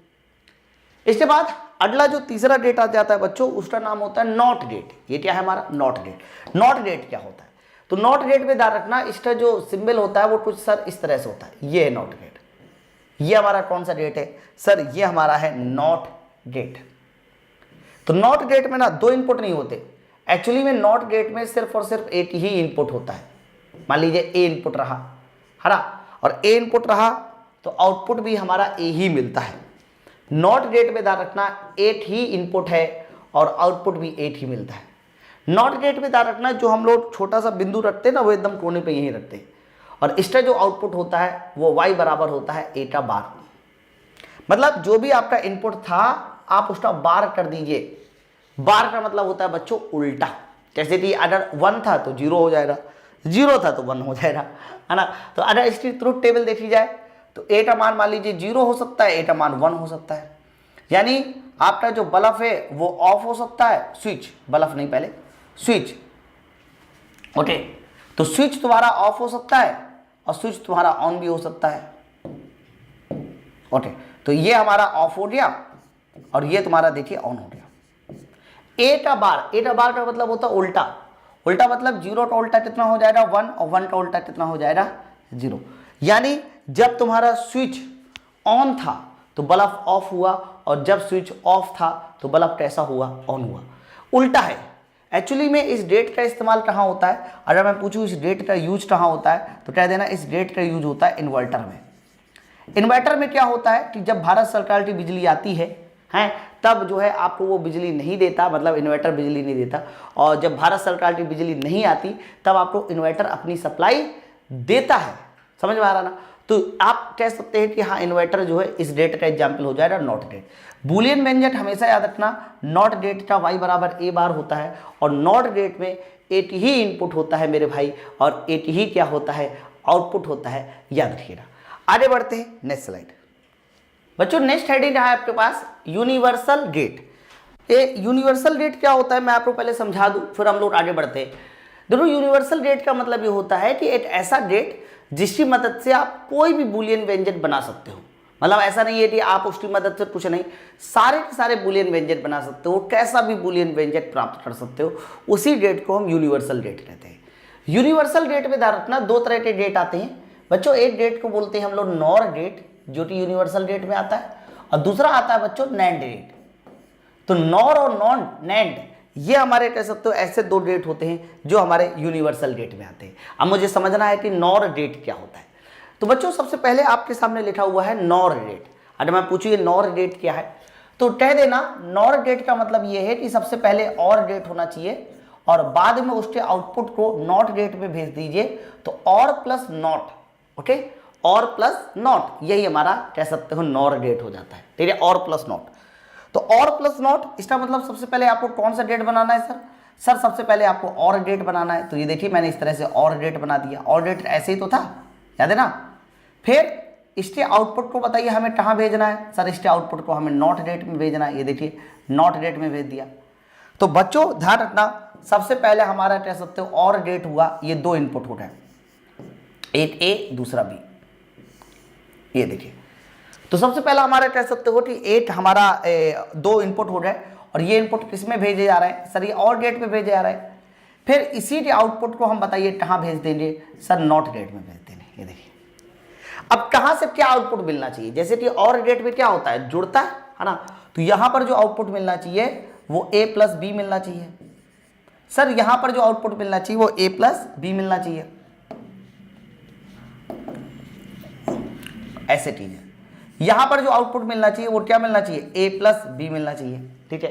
इसके बाद अगला जो तीसरा गेट आ जाता है बच्चों, उसका नाम होता है नॉट गेट। ये क्या है हमारा, नॉट गेट। नॉट गेट क्या होता है, तो नॉट गेट में ध्यान रखना, इसका जो सिंबल होता है वो कुछ सर इस तरह से होता है। ये है नॉट गेट। ये हमारा कौन सा गेट है सर, ये हमारा है नॉट गेट। तो नॉट गेट में ना दो इनपुट नहीं होते, एक्चुअली में नॉट गेट में सिर्फ और सिर्फ एक ही इनपुट होता है। मान लीजिए ए इनपुट रहा, है ना, और ए इनपुट रहा तो आउटपुट भी हमारा ए ही मिलता है। नॉट गेट में ध्यान रखना एक ही इनपुट है और आउटपुट भी एक ही मिलता है। नॉट गेट में ध्यान रखना जो हम लोग छोटा सा बिंदु रखते हैं ना, वो एकदम कोने पे यहीं रखते हैं, और इसका जो आउटपुट होता है वो y बराबर होता है ए का बार। मतलब जो भी आपका इनपुट था आप उसका बार कर दीजिए। बार का मतलब होता है बच्चों उल्टा। जैसे कि अगर 1 था तो 0 हो जाएगा, 0 था तो 1 हो जाएगा, है ना। तो अगर इसकी ट्रुथ टेबल देखी जाए तो ए का मान लिजिए 0 हो सकता है, ए का मान 1 हो सकता है। यानी आपका जो बल्ब है वो ऑफ हो सकता है, स्विच, बल्ब नहीं पहले स्विच, ओके। तो स्विच तुम्हारा ऑफ हो सकता है और स्विच तुम्हारा ऑन भी हो सकता है, ओके। तो ये हमारा ऑफ हो गया और ये तुम्हारा देखिए ऑन हो गया। ए का बार, ए का बार का मतलब होता है उल्टा। उल्टा मतलब 0 का उल्टा कितना हो जाएगा 1, और 1 का उल्टा कितना हो जाएगा 0। यानी जब तुम्हारा स्विच ऑन था तो बल्ब ऑफ हुआ, और जब स्विच ऑफ था तो बल्ब कैसा हुआ, ऑन हुआ। उल्टा है। एक्चुअली में इस डेट का इस्तेमाल कहाँ होता है, अगर मैं पूछूं इस डेट का यूज कहाँ होता है, तो कह देना इस डेट का यूज होता है इन्वर्टर में। इन्वर्टर में क्या होता है कि जब भारत सरकार की बिजली आती है तब जो है आपको वो बिजली नहीं देता, मतलब इन्वर्टर बिजली नहीं देता, और जब भारत सरकार की बिजली नहीं आती तब आपको इन्वर्टर अपनी सप्लाई देता है। समझ में आ रहा ना। तो आप कह सकते हैं कि हाँ इन्वर्टर जो है इस डेट का एग्जाम्पल हो जाएगा नॉट डेट। बुलियन व्यंजक हमेशा याद रखना, नॉट डेट का y बराबर a बार होता है और नॉट डेट में 8 ही इनपुट होता है मेरे भाई, और 8 ही क्या होता है, आउटपुट होता है, याद रखिएगा। आगे बढ़ते हैं नेक्स्ट स्लाइड। बच्चों नेक्स्ट हेडिंग है आपके पास यूनिवर्सल गेट। ये यूनिवर्सल गेट क्या होता है मैं आपको पहले समझा दूं, फिर हम लोग आगे बढ़ते हैं। देखो यूनिवर्सल गेट का मतलब ये होता है कि एक ऐसा गेट जिसकी मदद से आप कोई भी बुलियन व्यंजक बना सकते हो। मतलब ऐसा नहीं है कि आप उसकी मदद से कुछ नहीं, सारे के सारे बुलियन व्यंजक बना सकते हो, कैसा भी बुलियन व्यंजक प्राप्त कर सकते हो, उसी गेट को हम यूनिवर्सल गेट कहते हैं। यूनिवर्सल गेट में ध्यान रखना दो तरह के गेट आते हैं बच्चों। एक गेट को बोलते हैं हम लोग नॉर गेट, जो कि यूनिवर्सल गेट में आता है, और दूसरा आता है बच्चों नैंड गेट। तो नॉर और नॉन नैंड ये हमारे कह सकते हो ऐसे दो गेट होते हैं जो हमारे यूनिवर्सल गेट में आते हैं। अब मुझे समझना है कि नॉर गेट क्या होता है। तो बच्चों सबसे पहले आपके सामने लिखा हुआ है नॉर गेट। अगर मैं पूछिए नॉर गेट क्या है तो कह देना नॉर गेट का मतलब ये है कि सबसे पहले और गेट होना चाहिए और बाद में उसके आउटपुट को नॉट गेट में भेज दीजिए। तो और प्लस नॉट, ओके, और प्लस नॉट, यही हमारा कह सकते हो नॉर गेट हो जाता है। ठीक है, और प्लस नॉट। तो और प्लस नॉट इसका मतलब सबसे पहले आपको कौन सा गेट बनाना है सर? सर सबसे पहले आपको और गेट बनाना है। तो ये देखिए मैंने इस तरह से और गेट बना दिया। और गेट ऐसे ही तो था, याद है ना। फिर इसके आउटपुट को बताइए हमें कहाँ भेजना है? सर इसके आउटपुट को हमें नॉट गेट में भेजना है। ये देखिए नॉट गेट में भेज दिया। तो बच्चों ध्यान रखना सबसे पहले हमारा कह सकते हो और गेट हुआ, ये दो इनपुट हो गए, एक ए दूसरा बी। ये देखिए तो सबसे पहला हमारा कह सकते हो कि एक हमारा दो इनपुट हो गए और ये इनपुट किस में भेजे जा रहे हैं? सर ये और गेट में भेजे जा रहे हैं। फिर इसी के आउटपुट को हम बताइए कहाँ भेज देंगे? सर नॉट गेट में भेज देंगे। ये देखिए अब कहाँ से क्या आउटपुट मिलना चाहिए? जैसे कि और गेट में क्या होता है, जुड़ता है ना। तो यहां पर जो आउटपुट मिलना चाहिए वो a प्लस बी मिलना चाहिए। सर यहां पर जो आउटपुट मिलना चाहिए वो a प्लस बी मिलना चाहिए। ऐसे चीज है। यहां पर जो आउटपुट मिलना चाहिए वो क्या मिलना चाहिए? a प्लस बी मिलना चाहिए। ठीक है,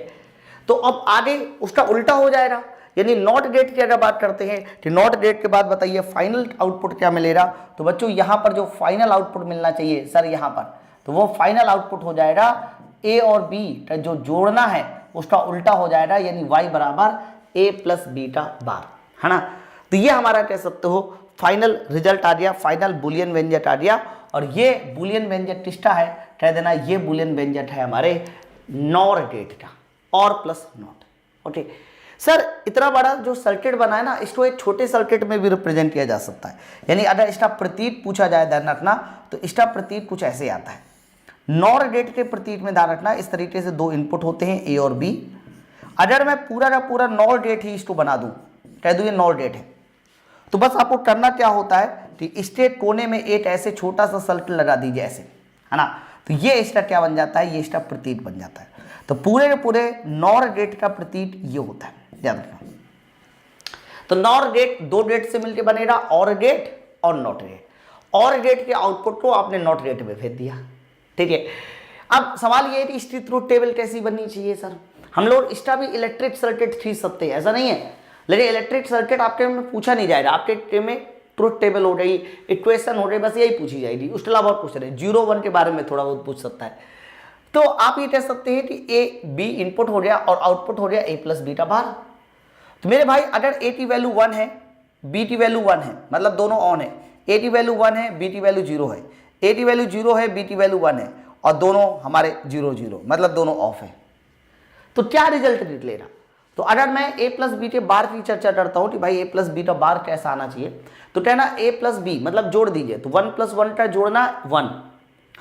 तो अब आगे उसका उल्टा हो जाएगा। यानी नॉट गेट की अगर बात करते हैं कि नॉट गेट के बाद बताइए फाइनल आउटपुट क्या मिलेगा? तो बच्चों यहां पर जो फाइनल आउटपुट मिलना चाहिए सर यहां पर, तो वो फाइनल आउटपुट हो जाएगा a और b का जो जोड़ना है उसका उल्टा हो जाएगा, यानी y बराबर a प्लस बीटा बार, है ना। तो ये हमारा कह सकते हो फाइनल रिजल्ट आ गया, फाइनल बुलियन व्यंजक आ गया। और ये बुलियन व्यंजक किसका है? कह देना ये बुलियन व्यंजक है हमारे नॉर गेट का, और प्लस नॉट। ओके सर इतना बड़ा जो सर्किट बना है ना, इसको एक छोटे सर्किट में भी रिप्रेजेंट किया जा सकता है। यानी अगर इसका प्रतीक पूछा जाए ध्यान रखना, तो इसका प्रतीक कुछ ऐसे आता है। नॉर गेट के प्रतीक में ध्यान रखना इस तरीके से दो इनपुट होते हैं ए और बी। अगर मैं पूरा का पूरा नॉर गेट ही इसको बना दूं, कह दूं ये नॉर गेट है, तो बस आपको करना क्या होता है कि इसके कोने में एक ऐसे छोटा सा सर्कल लगा दीजिए ऐसे, है ना। तो ये इसका क्या बन जाता है? ये इसका प्रतीक बन जाता है। तो पूरे के पूरे नॉर गेट का प्रतीक ये होता है, याद रखना। तो नॉर गेट दो गेट से मिलकर बनेगा, और गेट और नॉट गेट। और गेट के आउटपुट को आपने नॉट गेट में भेज दिया। ठीक है, अब सवाल ये है कि इसकी ट्रूथ टेबल कैसी बननी चाहिए? सर हम लोग इसका भी इलेक्ट्रिक सर्किट खींच सकते हैं, ऐसा नहीं है, लेकिन इलेक्ट्रिक सर्किट आपके में पूछा नहीं जाएगा। आपके में ट्रूथ टेबल हो गई, इक्वेशन हो गई, बस यही पूछी जाएगी। उसके अलावा बहुत पूछ रहे, 0-1 के बारे में थोड़ा बहुत पूछ सकता है। तो आप ये कह सकते हैं कि ए बी इनपुट हो गया और आउटपुट हो गया a प्लस बीटा बार। तो मेरे भाई अगर a की वैल्यू 1 है, b की वैल्यू 1 है, मतलब दोनों ऑन है। a की वैल्यू 1 है, b की वैल्यू 0 है। a की वैल्यू 0 है, b की वैल्यू 1 है, और दोनों हमारे 0-0, मतलब दोनों ऑफ है। तो क्या रिजल्ट निकलेगा? तो अगर मैं a प्लस बी के बार की चर्चा करता हूं कि भाई a प्लस बीटा बार कैसा आना चाहिए, तो कहना a प्लस बी मतलब जोड़ दीजिए। तो 1 प्लस 1 का जोड़ना 1,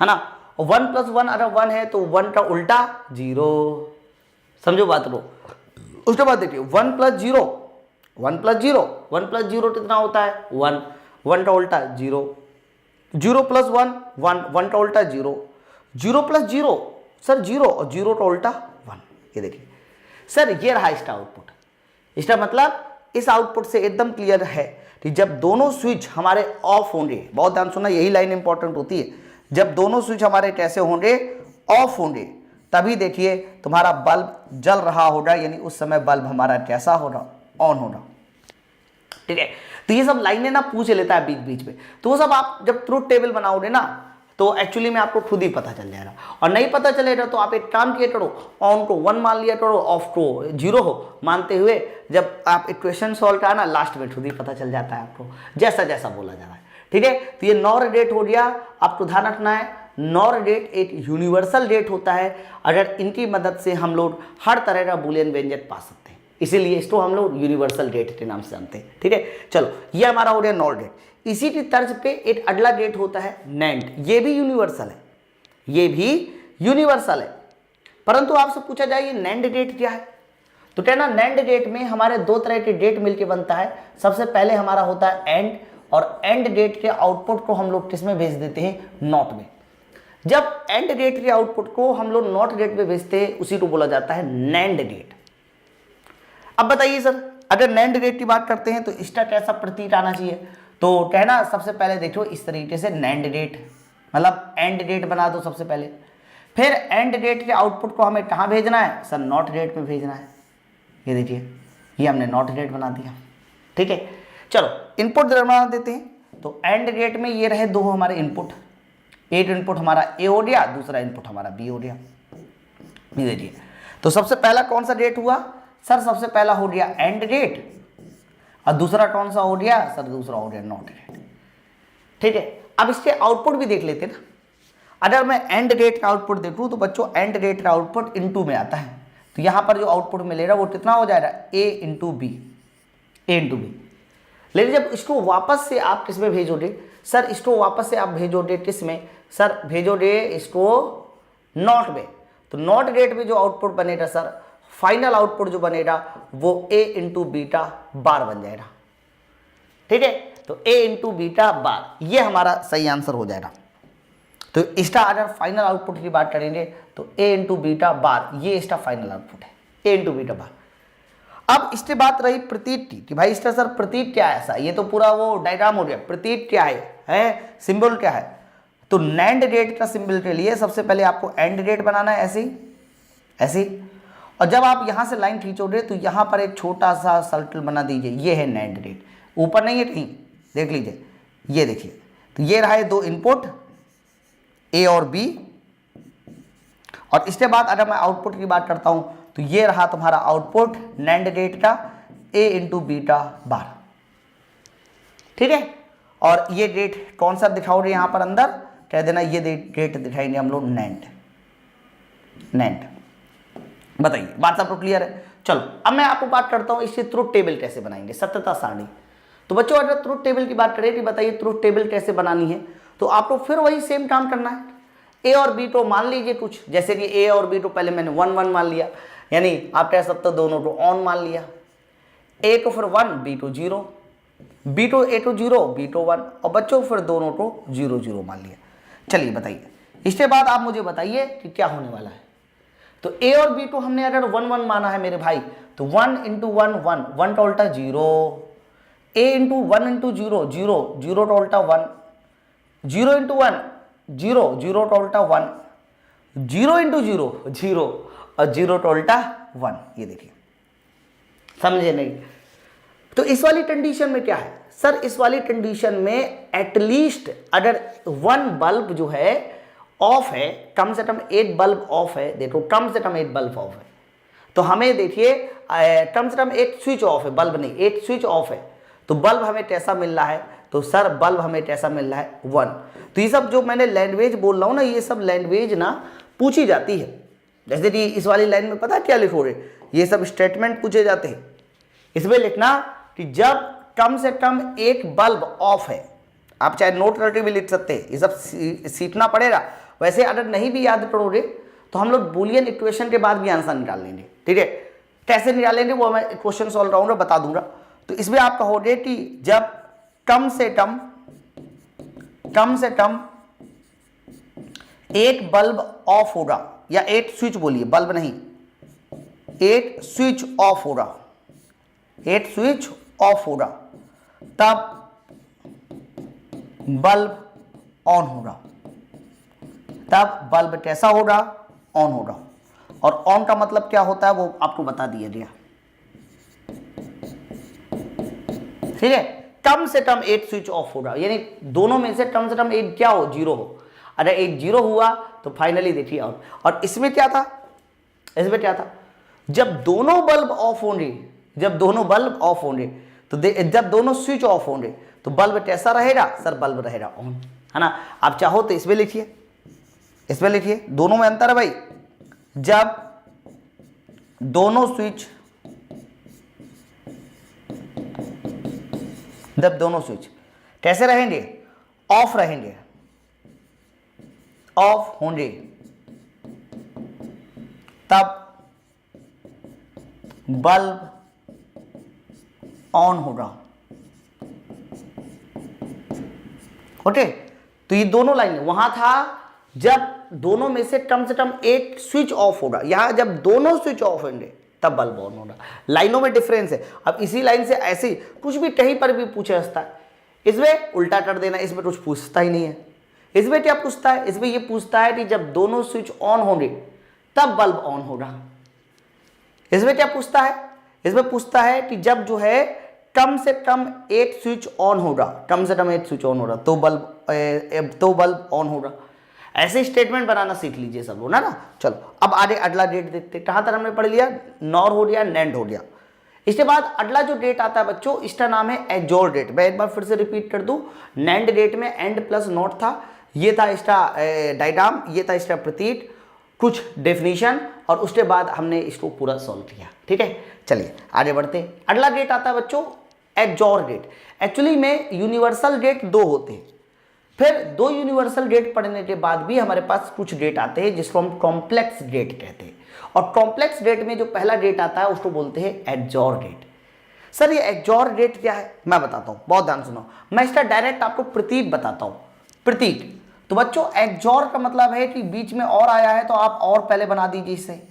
है ना। और 1 प्लस 1 अगर 1 है तो 1 का उल्टा 0। समझो बात को। उसके बाद देखिए 1 प्लस 0, 1 प्लस 0, 1 प्लस 0 कितना होता है? 1, 1 का उल्टा 0, 0 प्लस 1, 1, 1 का उल्टा 0, 0 प्लस 0 सर 0, और 0 का उल्टा 1। ये देखिए सर ये रहा इसका आउटपुट। इसका मतलब इस आउटपुट से एकदम क्लियर है कि जब दोनों स्विच हमारे ऑफ होंगे, बहुत ध्यान सुनना यही लाइन इंपॉर्टेंट होती है, जब दोनों स्विच हमारे कैसे होंगे? ऑफ होंगे, तभी देखिए तुम्हारा बल्ब जल रहा होगा, यानी उस समय बल्ब हमारा कैसा होगा? ऑन होगा। ठीक है। तो ये सब लाइनें ना पूछ लेता है बीच बीच में, तो वो सब आप जब ट्रूथ टेबल बनाओगे ना तो एक्चुअली में आपको खुद ही पता चल जाएगा। और नहीं पता चलेगा तो आप एक काम किया करो, ऑन को 1 मान लिया करो, ऑफ को 0 हो मानते हुए जब आप इक्वेशन सॉल्व करा ना लास्ट में खुद ही पता चल जाता है आपको, जैसा जैसा बोला जा रहा है। ठीक है, तो ये नॉर डेट हो गया। आपको ध्यान रखना है नॉर डेट एक यूनिवर्सल डेट होता है, अगर इनकी मदद से हम लोग हर तरह का बुलियन व्यंजक पा सकते हैं, इसीलिए इसको हम लोग यूनिवर्सल डेट के नाम से जानते हैं। ठीक है, चलो ये हमारा हो गया नॉर डेट। इसी की तर्ज पे एक अगला डेट होता है नैंड, ये भी यूनिवर्सल है, ये भी यूनिवर्सल है। परंतु आपसे पूछा जाए ये नैंड डेट क्या है, तो कहना नैंड डेट में हमारे दो तरह के डेट मिलके बनता है। सबसे पहले हमारा होता है एंड, और एंड डेट के आउटपुट को हम लोग किसमें भेज देते हैं, नॉट में। जब एंड डेट के आउटपुट को हम लोग नॉट डेट में भेजते हैं उसी को बोला जाता है नैंड डेट। अब बताइए सर, अगर नैंड डेट की बात करते हैं तो इसका कैसा प्रतीक आना चाहिए, तो कहना सबसे पहले देखो इस तरीके से नैंड डेट, मतलब एंड डेट बना दो सबसे पहले, फिर एंड डेट के आउटपुट को हमें कहाँ भेजना है सर, नॉट डेट में भेजना है। ये देखिए ये हमने नॉट डेट बना दिया। ठीक है, चलो इनपुट बना देते हैं। तो एंड डेट में ये रहे दो हमारे इनपुट, एक इनपुट हमारा ए हो गया, दूसरा इनपुट हमारा बी हो गया। ये देखिए, तो सबसे पहला कौन सा डेट हुआ सर, सबसे पहला हो गया एंड डेट, और दूसरा कौन सा हो गया सर, दूसरा हो गया नॉट डेट। ठीक है, अब इसके आउटपुट भी देख लेते ना। अगर मैं एंड डेट का आउटपुट देखूं तो बच्चों एंड डेट का आउटपुट इनटू में आता है, तो यहां पर जो आउटपुट मिलेगा वो कितना हो जाएगा, ए इंटू बी, ए इंटू बी। लेकिन जब इसको वापस से आप किस में भेजोगे सर, इसको वापस से आप भेजोगे किस में सर, भेजोगे इसको नॉट में। तो नॉट डेट में जो आउटपुट बनेगा सर, फाइनल आउटपुट जो बनेगा वो ए इंटू बीटा बार बन जाएगा। ठीक है, तो ए इंटू बीटा बार ये हमारा सही आंसर हो जाएगा। तो इसका अगर फाइनल आउटपुट की बात करेंगे तो ए इंटू बीटा बार ये इसका फाइनल आउटपुट है, ए इंटू बीटा बार। अब इसके बात रही प्रतीक की कि भाई इसका सर प्रतीक क्या है ऐसा, ये तो पूरा वो डायग्राम हो गया, प्रतीक क्या है सिंबल क्या है। तो नैंड डेट का सिंबल के लिए सबसे पहले आपको एंड डेट बनाना है ऐसे ही, और जब आप यहां से लाइन खींचोगे तो यहां पर एक छोटा सा सर्कल बना दीजिए, ये है नैंड डेट, ऊपर नहीं है कहीं, देख लीजिए, ये देखिए। तो ये रहा है दो इनपुट ए और बी, और इसके बाद अगर मैं आउटपुट की बात करता हूं तो ये रहा तुम्हारा आउटपुट नैंड डेट का ए इंटू बीटा बार। ठीक है, और ये डेट कौन सा दिखाओगे यहां पर अंदर, कह देना ये डेट दिखाएंगे हम लोग नैंड। बताइए बात आपको क्लियर है। चलो अब मैं आपको बात करता हूं इससे ट्रुथ टेबल कैसे बनाएंगे, सत्यता सारणी। तो बच्चों अगर ट्रुथ टेबल की बात करें कि बताइए ट्रुथ टेबल कैसे बनानी है, तो आपको फिर वही सेम काम करना है। ए और बी को मान लीजिए कुछ, जैसे कि ए और बी को पहले मैंने 1 1 मान लिया, यानी आप कह सकते हो दोनों को ऑन मान लिया। ए को फिर 1, बी को 0, बी को ए को 0, बी को 1, और बच्चों फिर दोनों को 0 0 मान लिया। चलिए बताइए, इसके बाद आप मुझे बताइए कि क्या होने वाला है। तो ए और बी को हमने अगर 1 1 माना है मेरे भाई, तो 1 इंटू 1 1, 1 का उल्टा 0, ए इंटू 1 इंटू 0 0, 0 का उल्टा 1, 0 इंटू 1 0, 0 का उल्टा 1, 0 इंटू 0 0, और 0 का उल्टा 1। ये देखिए, समझे नहीं। तो इस वाली कंडीशन में क्या है सर, इस वाली कंडीशन में एटलीस्ट अगर 1 बल्ब जो है ऑफ है, कम से कम 8 बल्ब ऑफ है, देखो कम से कम 8 बल्ब ऑफ है, तो हमें देखिए कम से कम एक स्विच ऑफ है, बल्ब नहीं, एक स्विच ऑफ है, तो बल्ब हमें कैसा मिल रहा है, तो सर बल्ब हमें कैसा मिल रहा है 1। तो ये सब जो मैंने लैंग्वेज बोल रहा हूँ ना, ये सब लैंग्वेज ना पूछी जाती है। जैसे कि इस वाली लाइन में पता है क्या लिखोगे, ये सब स्टेटमेंट पूछे जाते हैं। इसमें लिखना कि जब कम से कम एक बल्ब ऑफ है, आप चाहे नोट करके भी लिख सकते हैं, ये सब सीखना पड़ेगा। वैसे अगर नहीं भी याद करोगे तो हम लोग बूलियन इक्वेशन के बाद भी आंसर निकाल लेंगे। ठीक है, कैसे निकालेंगे वो मैं क्वेश्चन सॉल्व कराऊंगा, बता दूंगा। तो इसमें आप कहोगे कि जब कम से कम एक बल्ब ऑफ होगा, या एक स्विच बोलिए, बल्ब नहीं, एक स्विच ऑफ होगा, एक स्विच ऑफ होगा, तब बल्ब ऑन होगा, तब बल्ब कैसा होगा, ऑन होगा। और ऑन का मतलब क्या होता है वो आपको बता दिया गया। ठीक है, कम से कम 8 स्विच ऑफ होगा, यानी दोनों में से कम 8 क्या हो, 0 हो। अगर 8 0 हुआ तो फाइनली देखिए आउट। और इसमें क्या था, इसमें क्या था, जब दोनों बल्ब ऑफ होंगे, जब दोनों बल्ब ऑफ होंगे तो जब दोनों स्विच ऑफ होंगे तो बल्ब कैसा रहेगा सर, बल्ब रहेगा ऑन, है ना। आप चाहो तो इसमें लिखिए, इसमें लिखिए, दोनों में अंतर है भाई। जब दोनों स्विच, जब दोनों स्विच कैसे रहेंगे, ऑफ रहेंगे, ऑफ होंगे, तब बल्ब ऑन होगा। ओके, तो ये दोनों लाइन, वहां था जब दोनों में से कम 8 स्विच ऑफ होगा, यहां जब दोनों स्विच ऑफ होंगे तब बल्ब ऑन होगा। लाइनों में डिफरेंस है। अब इसी लाइन से ऐसे कुछ भी कहीं पर भी पूछा जाता है, इसमें उल्टा कर देना, इसमें कुछ पूछता ही नहीं है। इसमें क्या पूछता है, इसमें ये पूछता है कि जब दोनों स्विच ऑन होंगे तब बल्ब ऑन होगा। इसमें क्या पूछता है, इसमें पूछता है कि जब जो है कम से कम 8 स्विच ऑन होगा, कम से कम 8 स्विच ऑन होगा तो बल्ब ऑन होगा। ऐसे स्टेटमेंट बनाना सीख लीजिए सब लोग ना। चलो अब आगे अगला डेट देखते हैं। कहां तक हमने पढ़ लिया, नॉर हो गया, नैंड हो गया। इसके बाद अगला जो डेट आता है बच्चों, इसका नाम है एजोर डेट। मैं एक बार फिर से रिपीट कर दूं, नैंड डेट में एंड प्लस नॉट था, ये था इसका डायग्राम, ये था इसका प्रतीक, कुछ डेफिनेशन, और उसके बाद हमने इसको पूरा सॉल्व किया। ठीक है, चलिए आगे बढ़ते हैं। अगला डेट आता है बच्चों एजोर डेट। एक्चुअली में यूनिवर्सल डेट 2 होते हैं, फिर 2 यूनिवर्सल डेट पढ़ने के बाद भी हमारे पास कुछ डेट आते हैं जिसको हम कॉम्प्लेक्स डेट कहते हैं। और कॉम्प्लेक्स डेट में जो पहला डेट आता है उसको बोलते हैं एजोर डेट। सर ये एजोर डेट क्या है, मैं बताता हूं, बहुत ध्यान सुनो। मैं इसका डायरेक्ट आपको प्रतीक बताता हूं। प्रतीक, तो बच्चों एजोर का मतलब है कि बीच में और आया है तो आप और पहले बना दीजिए इसे,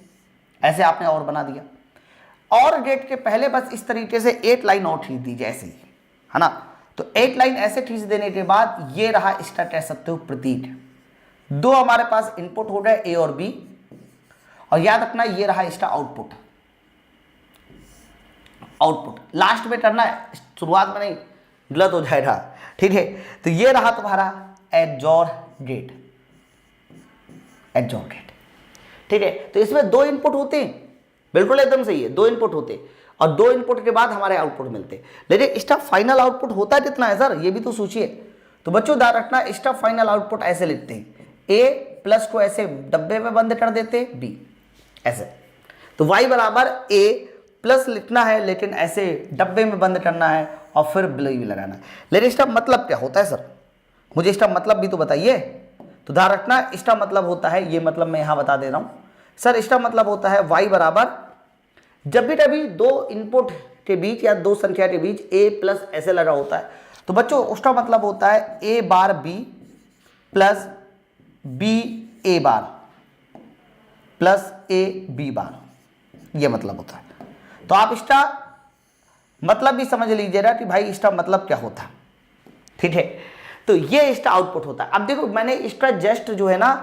ऐसे आपने और बना दिया। और डेट के पहले बस इस तरीके से 8 लाइन और खींच दीजिए ऐसे ही, है ना। तो 8 लाइन ऐसे खींच देने के बाद ये रहा इसका कह सकते हो प्रतीक। 2 हमारे पास इनपुट हो गए ए और बी, और याद रखना ये रहा इसका आउटपुट। आउटपुट लास्ट में करना है, शुरुआत में नहीं, गलत हो जाएगा। ठीक है, तो ये रहा तुम्हारा एजोर गेट, एजोर गेट। ठीक है, तो इसमें 2 इनपुट होते हैं, बिल्कुल एकदम सही है, 2 इनपुट होते हैं, और 2 इनपुट के बाद हमारे आउटपुट मिलते हैं। लेकिन इसका फाइनल आउटपुट होता है कितना है सर, ये भी तो सोचिए। तो बच्चों ध्यान रखना, इसका फाइनल आउटपुट ऐसे लिखते हैं, ए प्लस को ऐसे डब्बे में बंद कर देते हैं, बी ऐसे। तो y बराबर a प्लस लिखना है, लेकिन ऐसे डब्बे में बंद करना है और फिर बी लगाना है। लेकिन इसका मतलब क्या होता है सर, मुझे इसका मतलब भी तो बताइए। तो ध्यान रखना, इसका मतलब होता है, ये मतलब मैं यहां बता दे रहा हूं सर, इसका मतलब होता है y बराबर, जब भी कभी 2 इनपुट के बीच या 2 संख्या के बीच a प्लस ऐसे लगा होता है, तो बच्चों उसका मतलब होता है a bar b plus b a bar plus a b बार, ये मतलब होता है। तो आप इसका मतलब भी समझ लीजिएगा कि भाई इसका मतलब क्या होता है। ठीक है, तो ये इसका आउटपुट होता है। अब देखो मैंने इसका जस्ट जो है ना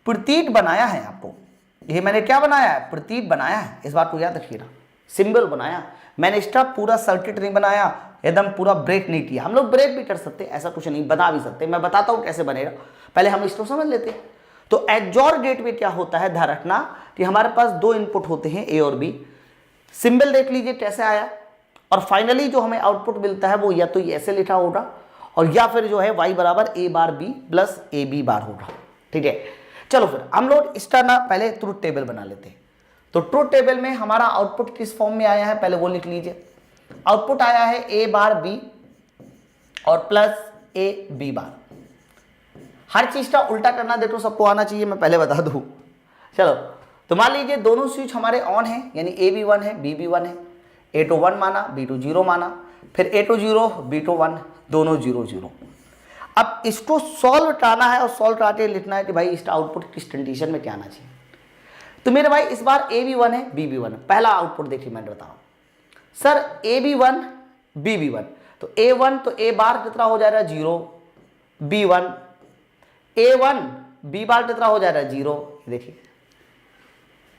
प्रतीक बनाया है आपको, ये मैंने क्या बनाया है, प्रतीक बनाया है, इस बात को याद रखिएगा, सिंबल बनाया। मैंने इसका पूरा सर्किट नहीं बनाया, एकदम पूरा ब्रेक नहीं किया। हम लोग ब्रेक भी कर सकते, ऐसा कुछ नहीं, बना भी सकते, मैं बताता हूं कैसे बनेगा, पहले हम इसको समझ लेते हैं। तो एजोर गेट में क्या होता है, ध्यान रखना कि हमारे पास 2 इनपुट होते हैं ए और बी, सिंबल देख लीजिए कैसे आया, और फाइनली जो हमें आउटपुट मिलता है वो या तो ये ऐसे लिखा होगा, और या फिर जो है y बराबर a bar b plus A B bar होगा। ठीक है, चलो फिर हम लोग इसका ना पहले ट्रुथ टेबल बना लेते हैं। तो ट्रुथ टेबल में हमारा आउटपुट किस फॉर्म में आया है, पहले वो लिख लीजिए। आउटपुट आया है a बार b और प्लस a b बार। हर चीज का उल्टा करना देखो सबको आना चाहिए, मैं पहले बता दूं। चलो, तो मान लीजिए दोनों स्विच हमारे ऑन है, यानी ए भी 1 है बी भी 1 है, ए टू 1 माना बी टू 0 माना, फिर ए टू 0 बी टू 1, दोनों 0 0। अब इसको सॉल्व कराना है, और सॉल्व कराते लिखना है कि भाई इसका आउटपुट किस कंडीशन में क्या आना चाहिए। तो मेरे भाई इस बार ए भी 1 है बी भी 1 है। पहला आउटपुट देखिए मैं बताऊँ सर, ए भी 1 बी भी 1, तो ए 1 तो ए बार कितना हो जाएगा 0, बी 1 ए 1 बी बार कितना हो जाएगा 0, देखिए।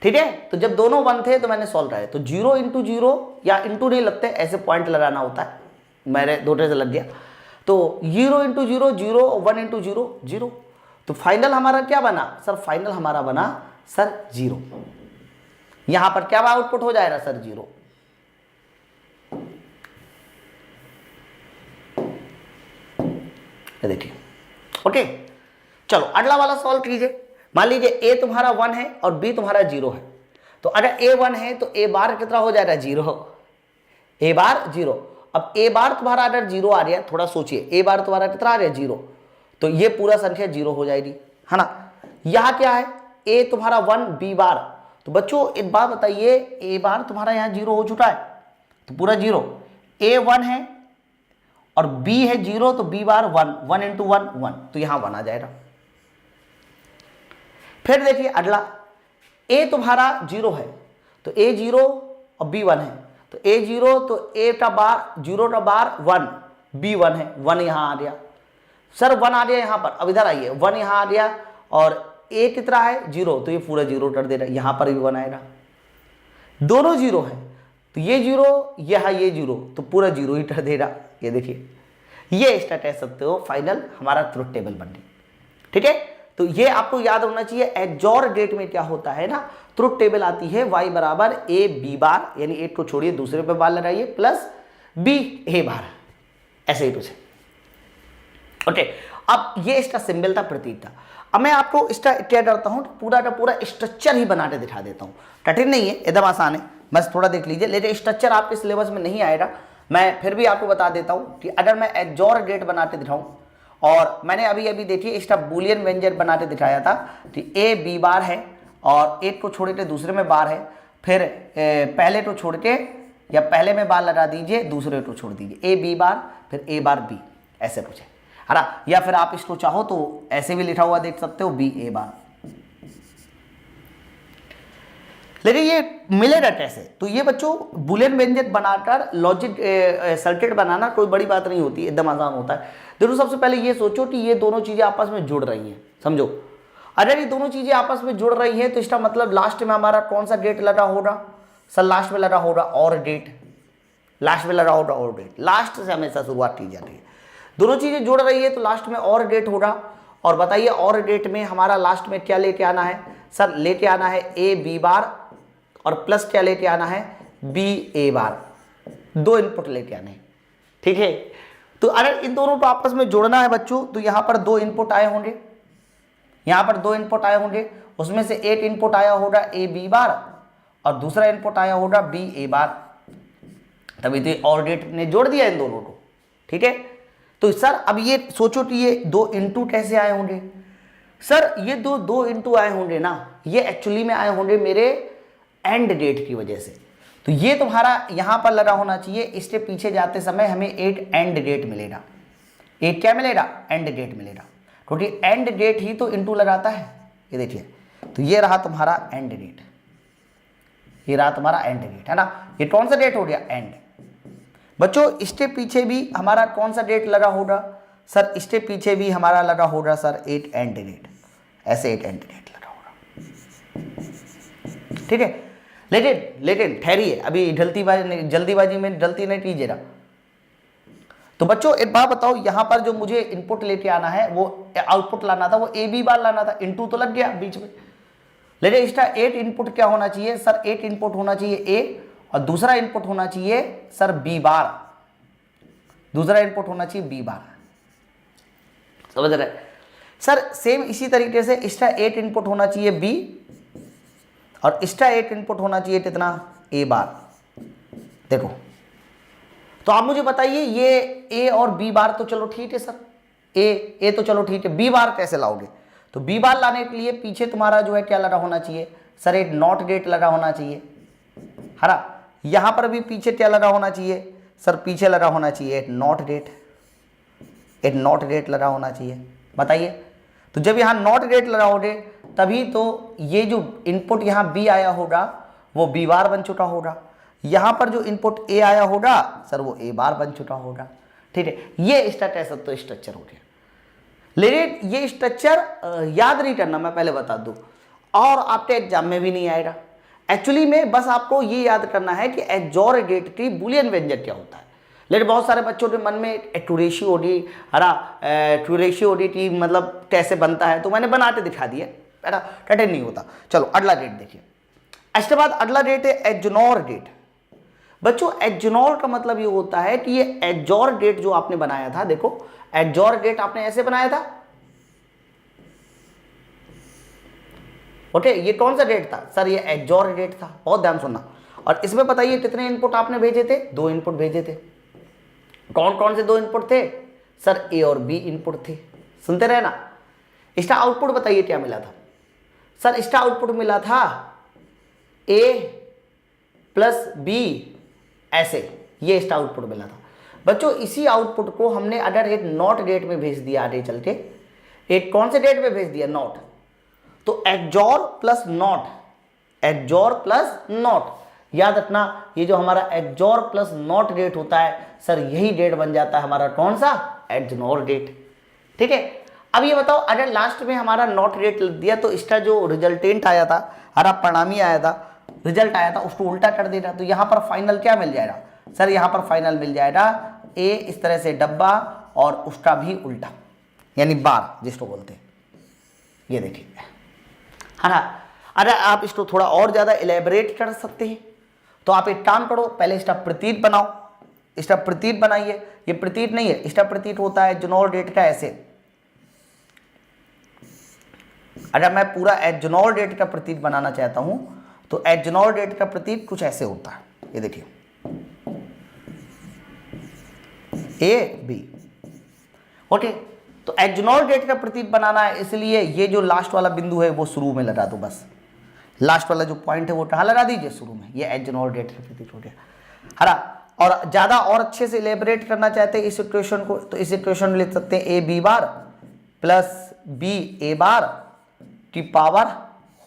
ठीक है, तो जब दोनों 1 थे तो मैंने सॉल्व कराया, तो 0 इंटू 0 या इंटू नहीं लगते, ऐसे पॉइंट लगाना होता है, मेरे धोटे से लग गया। तो 0 इंटू 0 0, 1 इंटू 0 0। तो फाइनल हमारा क्या बना सर? फाइनल हमारा बना सर 0। यहां पर क्या आउटपुट हो जाएगा सर? 0। देखिए, ओके, चलो अगला वाला सॉल्व कीजिए। मान लीजिए ए तुम्हारा 1 है और बी तुम्हारा 0 है। तो अगर ए 1 है तो ए बार कितना हो जाएगा? 0। ए बार 0। अब ए बार तुम्हारा अगर 0 आ रहा है, थोड़ा सोचिए, ए बार तुम्हारा कितना आ रहा है? 0। तो ये पूरा संख्या 0 हो जाएगी, है ना। यहां क्या है? ए तुम्हारा 1, बी बार। तो बच्चों एक बात बताइए, ए बार तुम्हारा यहां 0 हो चुका है, तो पूरा 0। ए 1 है और बी है 0, तो बी बार 1, 1 इंटू 1 1, तो यहां 1 आ जाएगा। फिर देखिए अगला, ए तुम्हारा 0 है, तो ए 0 और बी 1 है, तो ए 0 तो ए का बार 0 का बार 1, बी 1 है, 1 यहां आ गया सर, 1 आ गया यहां पर। अब इधर आइए, 1 यहां आ गया और ए कितना है? 0, तो ये पूरा 0 कर दे रहा है, यहां पर भी 1 आएगा। दोनों 0 है, तो ये 0 ये 0, तो पूरा 0 ही कर देगा। ये देखिए, ये इसका कह सकते हो फाइनल हमारा ट्रुथ टेबल बन गई। ठीक है, तो ये आपको याद होना चाहिए। एक्सोर गेट में क्या होता है ना, ट्रुथ टेबल आती है y बराबर ए बी बार, यानी एक को छोड़िए दूसरे पे बार लगाइए, प्लस बी ए बार, ऐसे ही कुछ है। ओके, अब ये इसका सिंबल था, प्रतीक था। अब मैं आपको इसका क्या करता हूं, पूरा का पूरा स्ट्रक्चर ही बना के दिखा देता हूं। कठिन नहीं है, एकदम आसान है, बस थोड़ा देख लीजिए। लेकिन स्ट्रक्चर आपके सिलेबस में नहीं आएगा, मैं फिर भी आपको बता देता हूं कि अगर मैं एक्सोर गेट बना के दिखाऊं, और मैंने अभी अभी देखिए इसका बूलियन व्यंजक बना के दिखाया था कि ए बी बार है और एक को छोड़ के दूसरे में बार है, फिर पहले को छोड़ के या पहले में बार लगा दीजिए, दूसरे को छोड़ दीजिए, ए बी बार फिर ए बार बी, ऐसे कुछ है ना। या फिर आप इसको चाहो तो ऐसे भी लिखा हुआ देख सकते हो, बी ए बार। लेकिन ये मिलेगा कैसे? तो ये बच्चों बुलियन व्यंजक बनाकर लॉजिक सर्किट बनाना कोई बड़ी बात नहीं होती, एकदम आसान होता है। देखो, सबसे पहले ये सोचो कि ये दोनों चीजें आपस में जुड़ रही हैं, समझो। अगर ये दोनों चीजें आपस में जुड़ रही हैं तो इसका मतलब लास्ट में हमारा कौन सा गेट लगा होगा सर? लास्ट में लगा होगा और गेट, लास्ट में लगा होगा और गेट। लास्ट से हमेशा शुरुआत की जाती है। दोनों चीजें जुड़ रही है तो लास्ट में और गेट होगा। और बताइए और गेट में हमारा लास्ट में क्या लेके आना है सर? लेके आना है ए बी बार और प्लस क्या लेके आना है? बी ए बार। दो इनपुट लेके आने, ठीक है। तो अगर इन दोनों को आपस में जोड़ना है बच्चों, तो यहां पर 2 इनपुट आए होंगे, यहां पर 2 इनपुट आए होंगे, उसमें से एक इनपुट आया होगा ए बी बार और दूसरा इनपुट आया होगा बी ए बार। तभी तो और गेट ने जोड़ दिया इन दोनों को, ठीक है। तो सर अब ये सोचो कि ये 2 इंटू कैसे आए होंगे सर? ये दो इंटू आए होंगे ना, ये एक्चुअली में आए होंगे मेरे एंड गेट की वजह से। तो ये तुम्हारा यहां पर लगा होना चाहिए, इसके पीछे जाते समय हमें एक एंड गेट मिलेगा। एक क्या मिलेगा? एंड गेट मिलेगा, क्योंकि एंड गेट ही तो इंटू लगाता है। ये देखिए, तो ये रहा तुम्हारा एंड गेट, ये रहा तुम्हारा एंड गेट, है ना। ये कौन सा गेट हो गया? एंड। बच्चों इसके पीछे भी हमारा कौन सा गेट लगा होगा सर? इसके पीछे भी हमारा लगा होगा सर एक एंड गेट, ऐसे एक एंड गेट लगा होगा, ठीक है। लेकिन ठहरिए, अभी जल्दीबाजी में गलती नहीं कीजिएगा। तो बच्चों एक बात बताओ, यहां पर जो मुझे इनपुट लेके आना है, वो आउटपुट लाना था, वो ए बी बार लाना था, इंटू तो लग गया बीच में। लेकिन इसका एक इनपुट क्या होना चाहिए सर? एक इनपुट होना चाहिए ए और दूसरा इनपुट होना चाहिए सर बी बार, दूसरा इनपुट होना चाहिए बी बार, समझ रहे सर? सेम इसी तरीके से इसका एक इनपुट होना चाहिए बी और इसका एक इनपुट होना चाहिए कितना? ए बार। देखो, तो आप मुझे बताइए, ये ए और बी बार तो चलो ठीक है सर, ए तो चलो ठीक है, बी बार कैसे लाओगे? तो बी बार लाने के लिए पीछे तुम्हारा जो है क्या लगा होना चाहिए सर? एक नॉट गेट लगा होना चाहिए, है ना। यहां पर भी पीछे क्या लगा होना चाहिए सर? पीछे लगा होना चाहिए एक नॉट गेट, एक नॉट गेट लगा होना चाहिए। बताइए, तो जब यहां नॉट गेट लगाओगे तभी तो ये जो इनपुट यहां बी आया होगा वो बी बार बन चुका होगा, यहां पर जो इनपुट ए आया होगा सर वो ए बार बन चुका होगा, ठीक है। ये इसका कह सकते हो स्ट्रक्चर हो गया। लेकिन ये स्ट्रक्चर याद नहीं करना, मैं पहले बता दूं, और आपके एग्जाम में भी नहीं आएगा। एक्चुअली में बस आपको ये याद करना है कि एक्सोर गेट की बुलियन व्यंजक क्या होता है। लेकिन बहुत सारे बच्चों के मन में एक्यूरेसी ओडी हरा एक्यूरेसी ओडीटी मतलब कैसे बनता है, तो मैंने बनाते दिखा दिया बेटा, टटे नहीं होता। चलो अगला डेट देखिए। इसके बाद अगला डेट है एडजोनोर डेट। बच्चों एडजोनोर का मतलब ये होता है कि ये एडजोर डेट जो आपने बनाया था, देखो एडजोर डेट आपने ऐसे बनाया था, ओके, ये कौन सा डेट था सर? ये एडजोर डेट था, बहुत ध्यान सुनना। और इसमें बताइए कितने इनपुट आपने भेजे थे? 2 इनपुट भेजे थे। कौन कौन से 2 इनपुट थे सर? ए और बी इनपुट थे। सुनते रहे ना। इसका आउटपुट बताइए क्या मिला था सर? इसका आउटपुट मिला था ए प्लस बी, ऐसे ये इसका आउटपुट मिला था। बच्चों इसी आउटपुट को हमने अगर एक नॉट डेट में भेज दिया, आगे चल के एक कौन से डेट में भेज दिया? नॉट। तो एडजोर प्लस नॉट, एडजोर प्लस नॉट, याद रखना ये जो हमारा एडजोर प्लस नॉट डेट होता है सर, यही डेट बन जाता है हमारा कौन सा? एडजोनोर डेट। ठीक है, अब ये बताओ अगर लास्ट में हमारा नॉट डेट लिख दिया तो इसका जो रिजल्टेंट आया था, हमारा परिणामी आया था, रिजल्ट आया था, उसको उल्टा कर देना, तो यहां पर फाइनल क्या मिल जाएगा सर? यहां पर फाइनल मिल जाएगा ए इस तरह से डब्बा और उसका भी उल्टा, यानी बार जिसको बोलते हैं। ये देखिए है ना। अगर आप इसको थोड़ा और ज्यादा इलेबरेट कर सकते हैं तो आप एक काम करो, पहले इसका प्रतीक बनाओ, इसका प्रतीक बनाइए। ये प्रतीक नहीं है, इसका प्रतीक होता है एडजोनोर डेट का ऐसे। अगर मैं पूरा एडजोनोर डेट का प्रतीक बनाना चाहता हूं तो एडजोनोर डेट का प्रतीक कुछ ऐसे होता है, ये देखिए ए बी। ओके, तो एडजोनोर डेट का प्रतीक बनाना है, इसलिए ये जो लास्ट वाला बिंदु है वो शुरू में लगा दो, बस लास्ट वाला जो पॉइंट है वो कहाँ लगा दीजिए? शुरू में। ये एडजोनोर डेट का प्रतीक हो गया, है ना। और ज्यादा और अच्छे से इलेबरेट करना चाहते हैं इस इक्वेशन को, तो इस इक्वेशन में लिख सकते हैं A B bar plus B A bar की पावर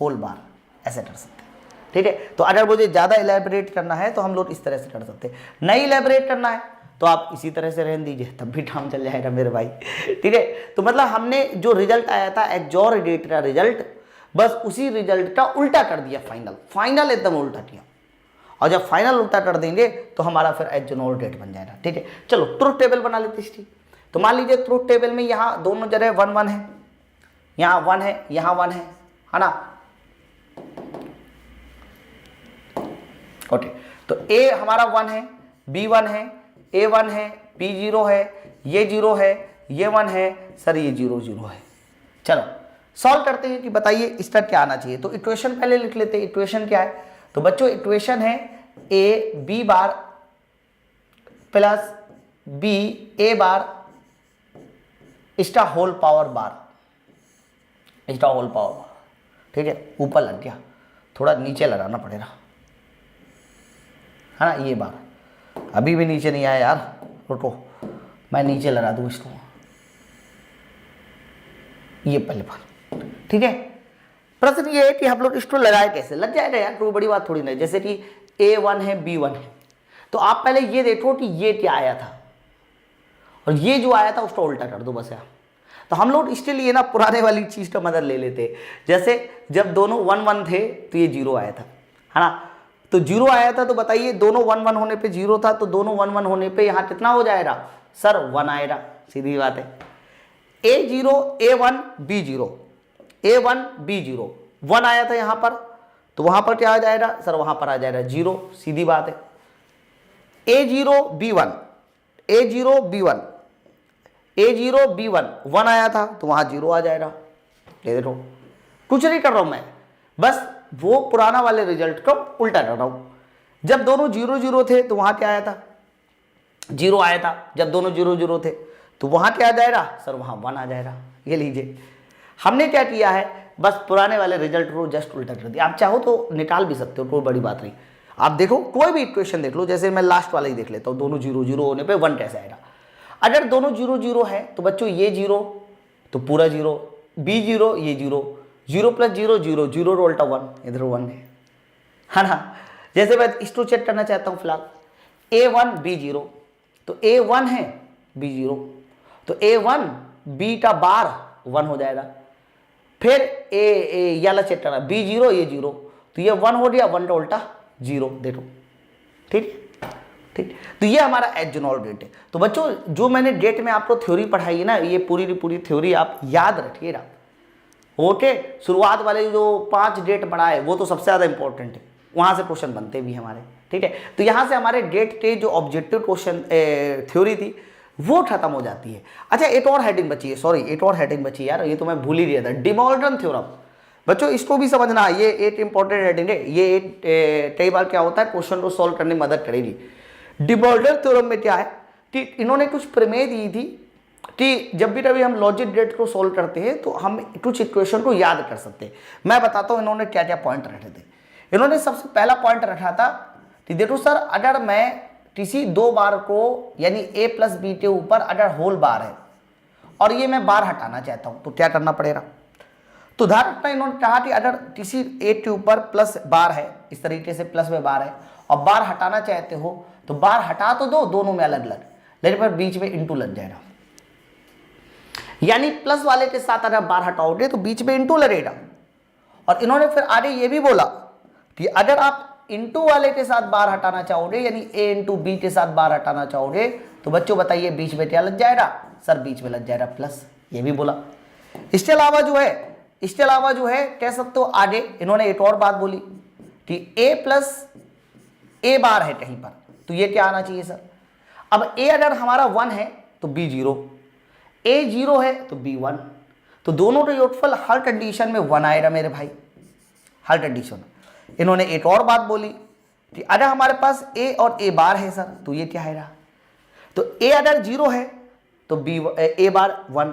होल बार, ऐसे कर सकते हैं। ठीक है, तो अगर मुझे ज्यादा इलेबरेट करना है तो हम लोग इस तरह से कर सकते हैं। नहीं इलेबरेट करना है तो आप इसी तरह से रहने दीजिए, तब भी काम चल जाएगा मेरे भाई। ठीक है, तो मतलब हमने जो रिजल्ट आया था एडजोर डेट का रिजल्ट, बस उसी रिजल्ट का उल्टा कर दिया, फाइनल एकदम उल्टा किया। और जब फाइनल उल्टा कर देंगे तो हमारा फिर एडजोनोर डेट बन जाएगा। ठीक है, चलो ट्रुथ टेबल बना लेते इसकी। तो मान लीजिए ट्रुथ टेबल में यहाँ दोनों जगह 1 1 है, यहाँ 1 है, यहाँ 1 है ना। ओके, तो ए हमारा 1 है, बी 1 है, ए 1 है, बी 0 है, ये 0 है, ये 1 है सर, ये 0 0 है। चलो सॉल्व करते हैं कि बताइए इसका क्या आना चाहिए। तो इक्वेशन पहले लिख लेते हैं। इक्वेशन क्या है? तो बच्चों इक्वेशन है A B bar plus B A bar इसका होल पावर बार, इसका होल पावर बार। ठीक है, ऊपर लग गया, थोड़ा नीचे लगाना पड़ेगा, है ना। ये बार अभी भी नीचे नहीं आया यार, रुको मैं नीचे लगा दूँ इसको, ये पहले बार। ठीक है, प्रश्न ये है कि हम लोग इसको लगाए कैसे? लग जाएगा यार, कोई बड़ी बात थोड़ी नहीं। जैसे कि A1 है, B1 है, तो आप पहले ये देखो कि ये क्या आया था और ये जो आया था उसको उल्टा कर दो बस यार। तो हम लोग इसके लिए ना पुराने वाली चीज का मदद ले लेते, जैसे जब दोनों 1 1 थे तो ये 0 आया था, है ना। तो 0 आया था, तो बताइए दोनों 1 1 होने पे 0 था, तो दोनों 1 1 होने पे यहाँ कितना हो जाएगा सर? 1 आएगा, सीधी बात है। A0 A1 B0, A1 B0, 1 आया था यहाँ पर, तो वहां पर क्या आ जाएगा सर? वहां पर आ जाएगा 0, सीधी बात है। A0 B1, A0 B1, A0 B1, 1 आया था तो वहां 0 आ जाएगा। ये देखो, कुछ नहीं कर रहा हूं मैं, बस वो पुराना वाले रिजल्ट को उल्टा कर रहा हूं। जब दोनों 0 0 थे तो वहां क्या आया था? 0 आया था। जब दोनों 0 0 थे तो वहां क्या आ जाएगा सर? वहां 1 आ जाएगा। ये लीजिए, हमने क्या किया है, बस पुराने वाले रिजल्ट को जस्ट उल्टा कर दिया। आप चाहो तो निकाल भी सकते हो, कोई बड़ी बात नहीं। आप देखो कोई भी इक्वेशन देख लो, जैसे मैं लास्ट वाला ही देख लेता हूँ, दोनों 0 0 होने पे 1 कैसे आएगा? अगर दोनों 0 0 है तो बच्चों ये 0 तो पूरा 0, B0 ये 0, 0 प्लस 0 0, 0 उल्टा 1, इधर 1 है ना। जैसे मैं इसको चेक करना चाहता हूँ फिलहाल, A1 B0, तो A1 है B0, तो A1 B का बार 1 हो जाएगा। फिर ए याला चेक करना, B0 ये 0, तो ये 1 हो गया, 1 का उल्टा 0, देखो ठीक है। ठीक। तो ये हमारा एजोनॉल डेट है। तो बच्चों जो मैंने डेट में आपको थ्योरी पढ़ाई है ना, ये पूरी की पूरी थ्योरी आप याद रखिएगा। ओके, शुरुआत वाले जो 5 डेट पढ़ाए वो तो सबसे ज़्यादा इंपॉर्टेंट है, वहाँ से क्वेश्चन बनते भी हमारे, ठीक है। तो यहाँ से हमारे डेट के जो ऑब्जेक्टिव क्वेश्चन थ्योरी थी वो खत्म हो जाती है। अच्छा एक और हेडिंग बची है, सॉरी एक और हेडिंग बची है यार, ये तो मैं भूल ही गया था, डे मॉर्गन थ्योरम। बच्चों इसको भी समझना है, ये एक इंपॉर्टेंट हेडिंग है, ये कई बार क्या होता है क्वेश्चन को सॉल्व करने में मदद करेगी। डे मॉर्गन थ्योरम में क्या है कि इन्होंने कुछ प्रमेय दी थी कि जब भी कभी हम लॉजिक गेट को सॉल्व करते हैं तो हम कुछ इक्वेशन को याद कर सकते हैं। मैं बताता हूँ इन्होंने क्या क्या पॉइंट रखे थे। इन्होंने सबसे पहला पॉइंट रखा था कि देखो सर, अगर मैं किसी 2 बार को यानी a प्लस बी के ऊपर अगर होल बार है और ये मैं बार हटाना चाहता हूँ तो क्या करना पड़ेगा। तो ध्यान रखना, इन्होंने कहा कि अगर किसी a के ऊपर प्लस बार है, इस तरीके से प्लस में बार है और बार हटाना चाहते हो तो बार हटा तो दो दोनों में अलग अलग, लेकिन पर बीच में इंटू लग जाएगा। यानी प्लस वाले के साथ अगर बार हटाओगे तो बीच में इंटू लगेगा। और इन्होंने फिर आगे ये भी बोला कि अगर आप इंटू वाले के साथ बार हटाना चाहोगे यानी a इंटू बी के साथ बार हटाना चाहोगे तो बच्चों बताइए बीच में क्या लग जाएगा। सर बीच में लग जाएगा प्लस, ये भी बोला। इसके अलावा जो है कह सकते हो आगे इन्होंने एक और बात बोली कि a प्लस a बार है कहीं पर तो ये क्या आना चाहिए सर। अब a अगर हमारा 1 है तो b 0, a 0 है तो b 1, तो दोनों का योगफल हर कंडीशन में 1 आएगा मेरे भाई, हर कंडीशन। इन्होंने एक और बात बोली कि अगर हमारे पास a और a बार है सर तो ये क्या आएगा। तो a अगर 0 है तो a बार 1,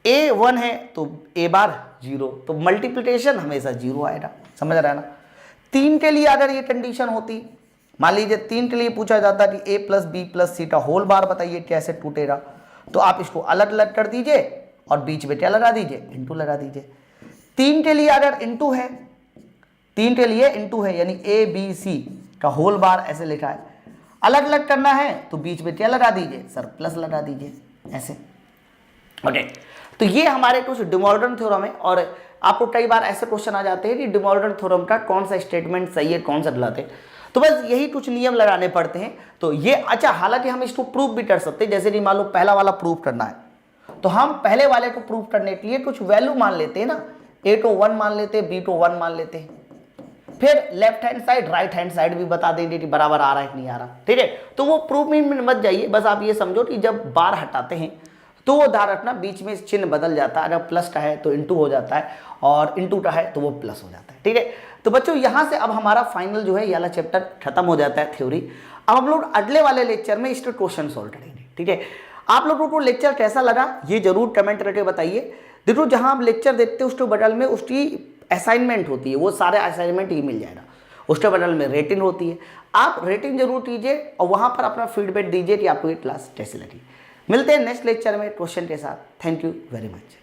a 1 है तो a बार 0, तो मल्टीप्लिकेशन हमेशा 0 आएगा, समझ रहा है ना। 3 के लिए अगर ये कंडीशन होती, मान लीजिए 3 के लिए पूछा जाता कि a प्लस बी प्लस सी का होल बार बताइए कैसे टूटेगा, तो आप इसको अलग अलग कर दीजिए और बीच में क्या लगा दीजिए, इंटू लगा दीजिए। 3 के लिए अगर इंटू है, 3 के लिए इंटू है यानी ए बी सी का होल बार ऐसे लिखा है, अलग अलग करना है तो बीच में क्या लगा दीजिए सर, प्लस लगा दीजिए ऐसे। ओके, तो ये हमारे कुछ डे मॉर्गन थ्योरम है। और आपको कई बार ऐसे क्वेश्चन आ जाते हैं कि डे मॉर्गन थ्योरम का कौन सा स्टेटमेंट सही है कौन सा गलत है, तो बस यही कुछ नियम लगाने पड़ते हैं। तो ये अच्छा, हालांकि हम इसको प्रूव भी कर सकते हैं, जैसे कि मान लो पहला वाला प्रूव करना है तो हम पहले वाले को प्रूव करने के लिए कुछ वैल्यू मान लेते हैं ना, a को 1 मान लेते हैं, b को 1 मान लेते हैं, फिर left hand side right hand side भी बता देंगे कि बराबर आ रहा है कि नहीं आ रहा, ठीक है। तो वो प्रूफ में मत जाइए, बस आप ये समझो कि जब बार हटाते हैं तो वो ध्यान रखना बीच में चिन्ह बदल जाता है, अगर प्लस का है तो इंटू हो जाता है और इंटू का है तो वो प्लस हो जाता है, ठीक है। तो बच्चों यहाँ से अब हमारा फाइनल जो है ये वाला चैप्टर खत्म हो जाता है थ्योरी। अब हम लोग अगले वाले लेक्चर में इसके क्वेश्चन सॉल्व करेंगे, ठीक है। आप लोगों को लेक्चर कैसा लगा ये जरूर कमेंट करके बताइए। देखो जहाँ आप लेक्चर देखते हो उसके बगल में उसकी असाइनमेंट होती है, वो सारे असाइनमेंट ही मिल जाएगा, उसके बगल में रेटिंग होती है, आप रेटिंग जरूर कीजिए और वहाँ पर अपना फीडबैक दीजिए कि आपको ये क्लास कैसी लगी। मिलते हैं नेक्स्ट लेक्चर में क्वेश्चन के साथ। Thank you very much.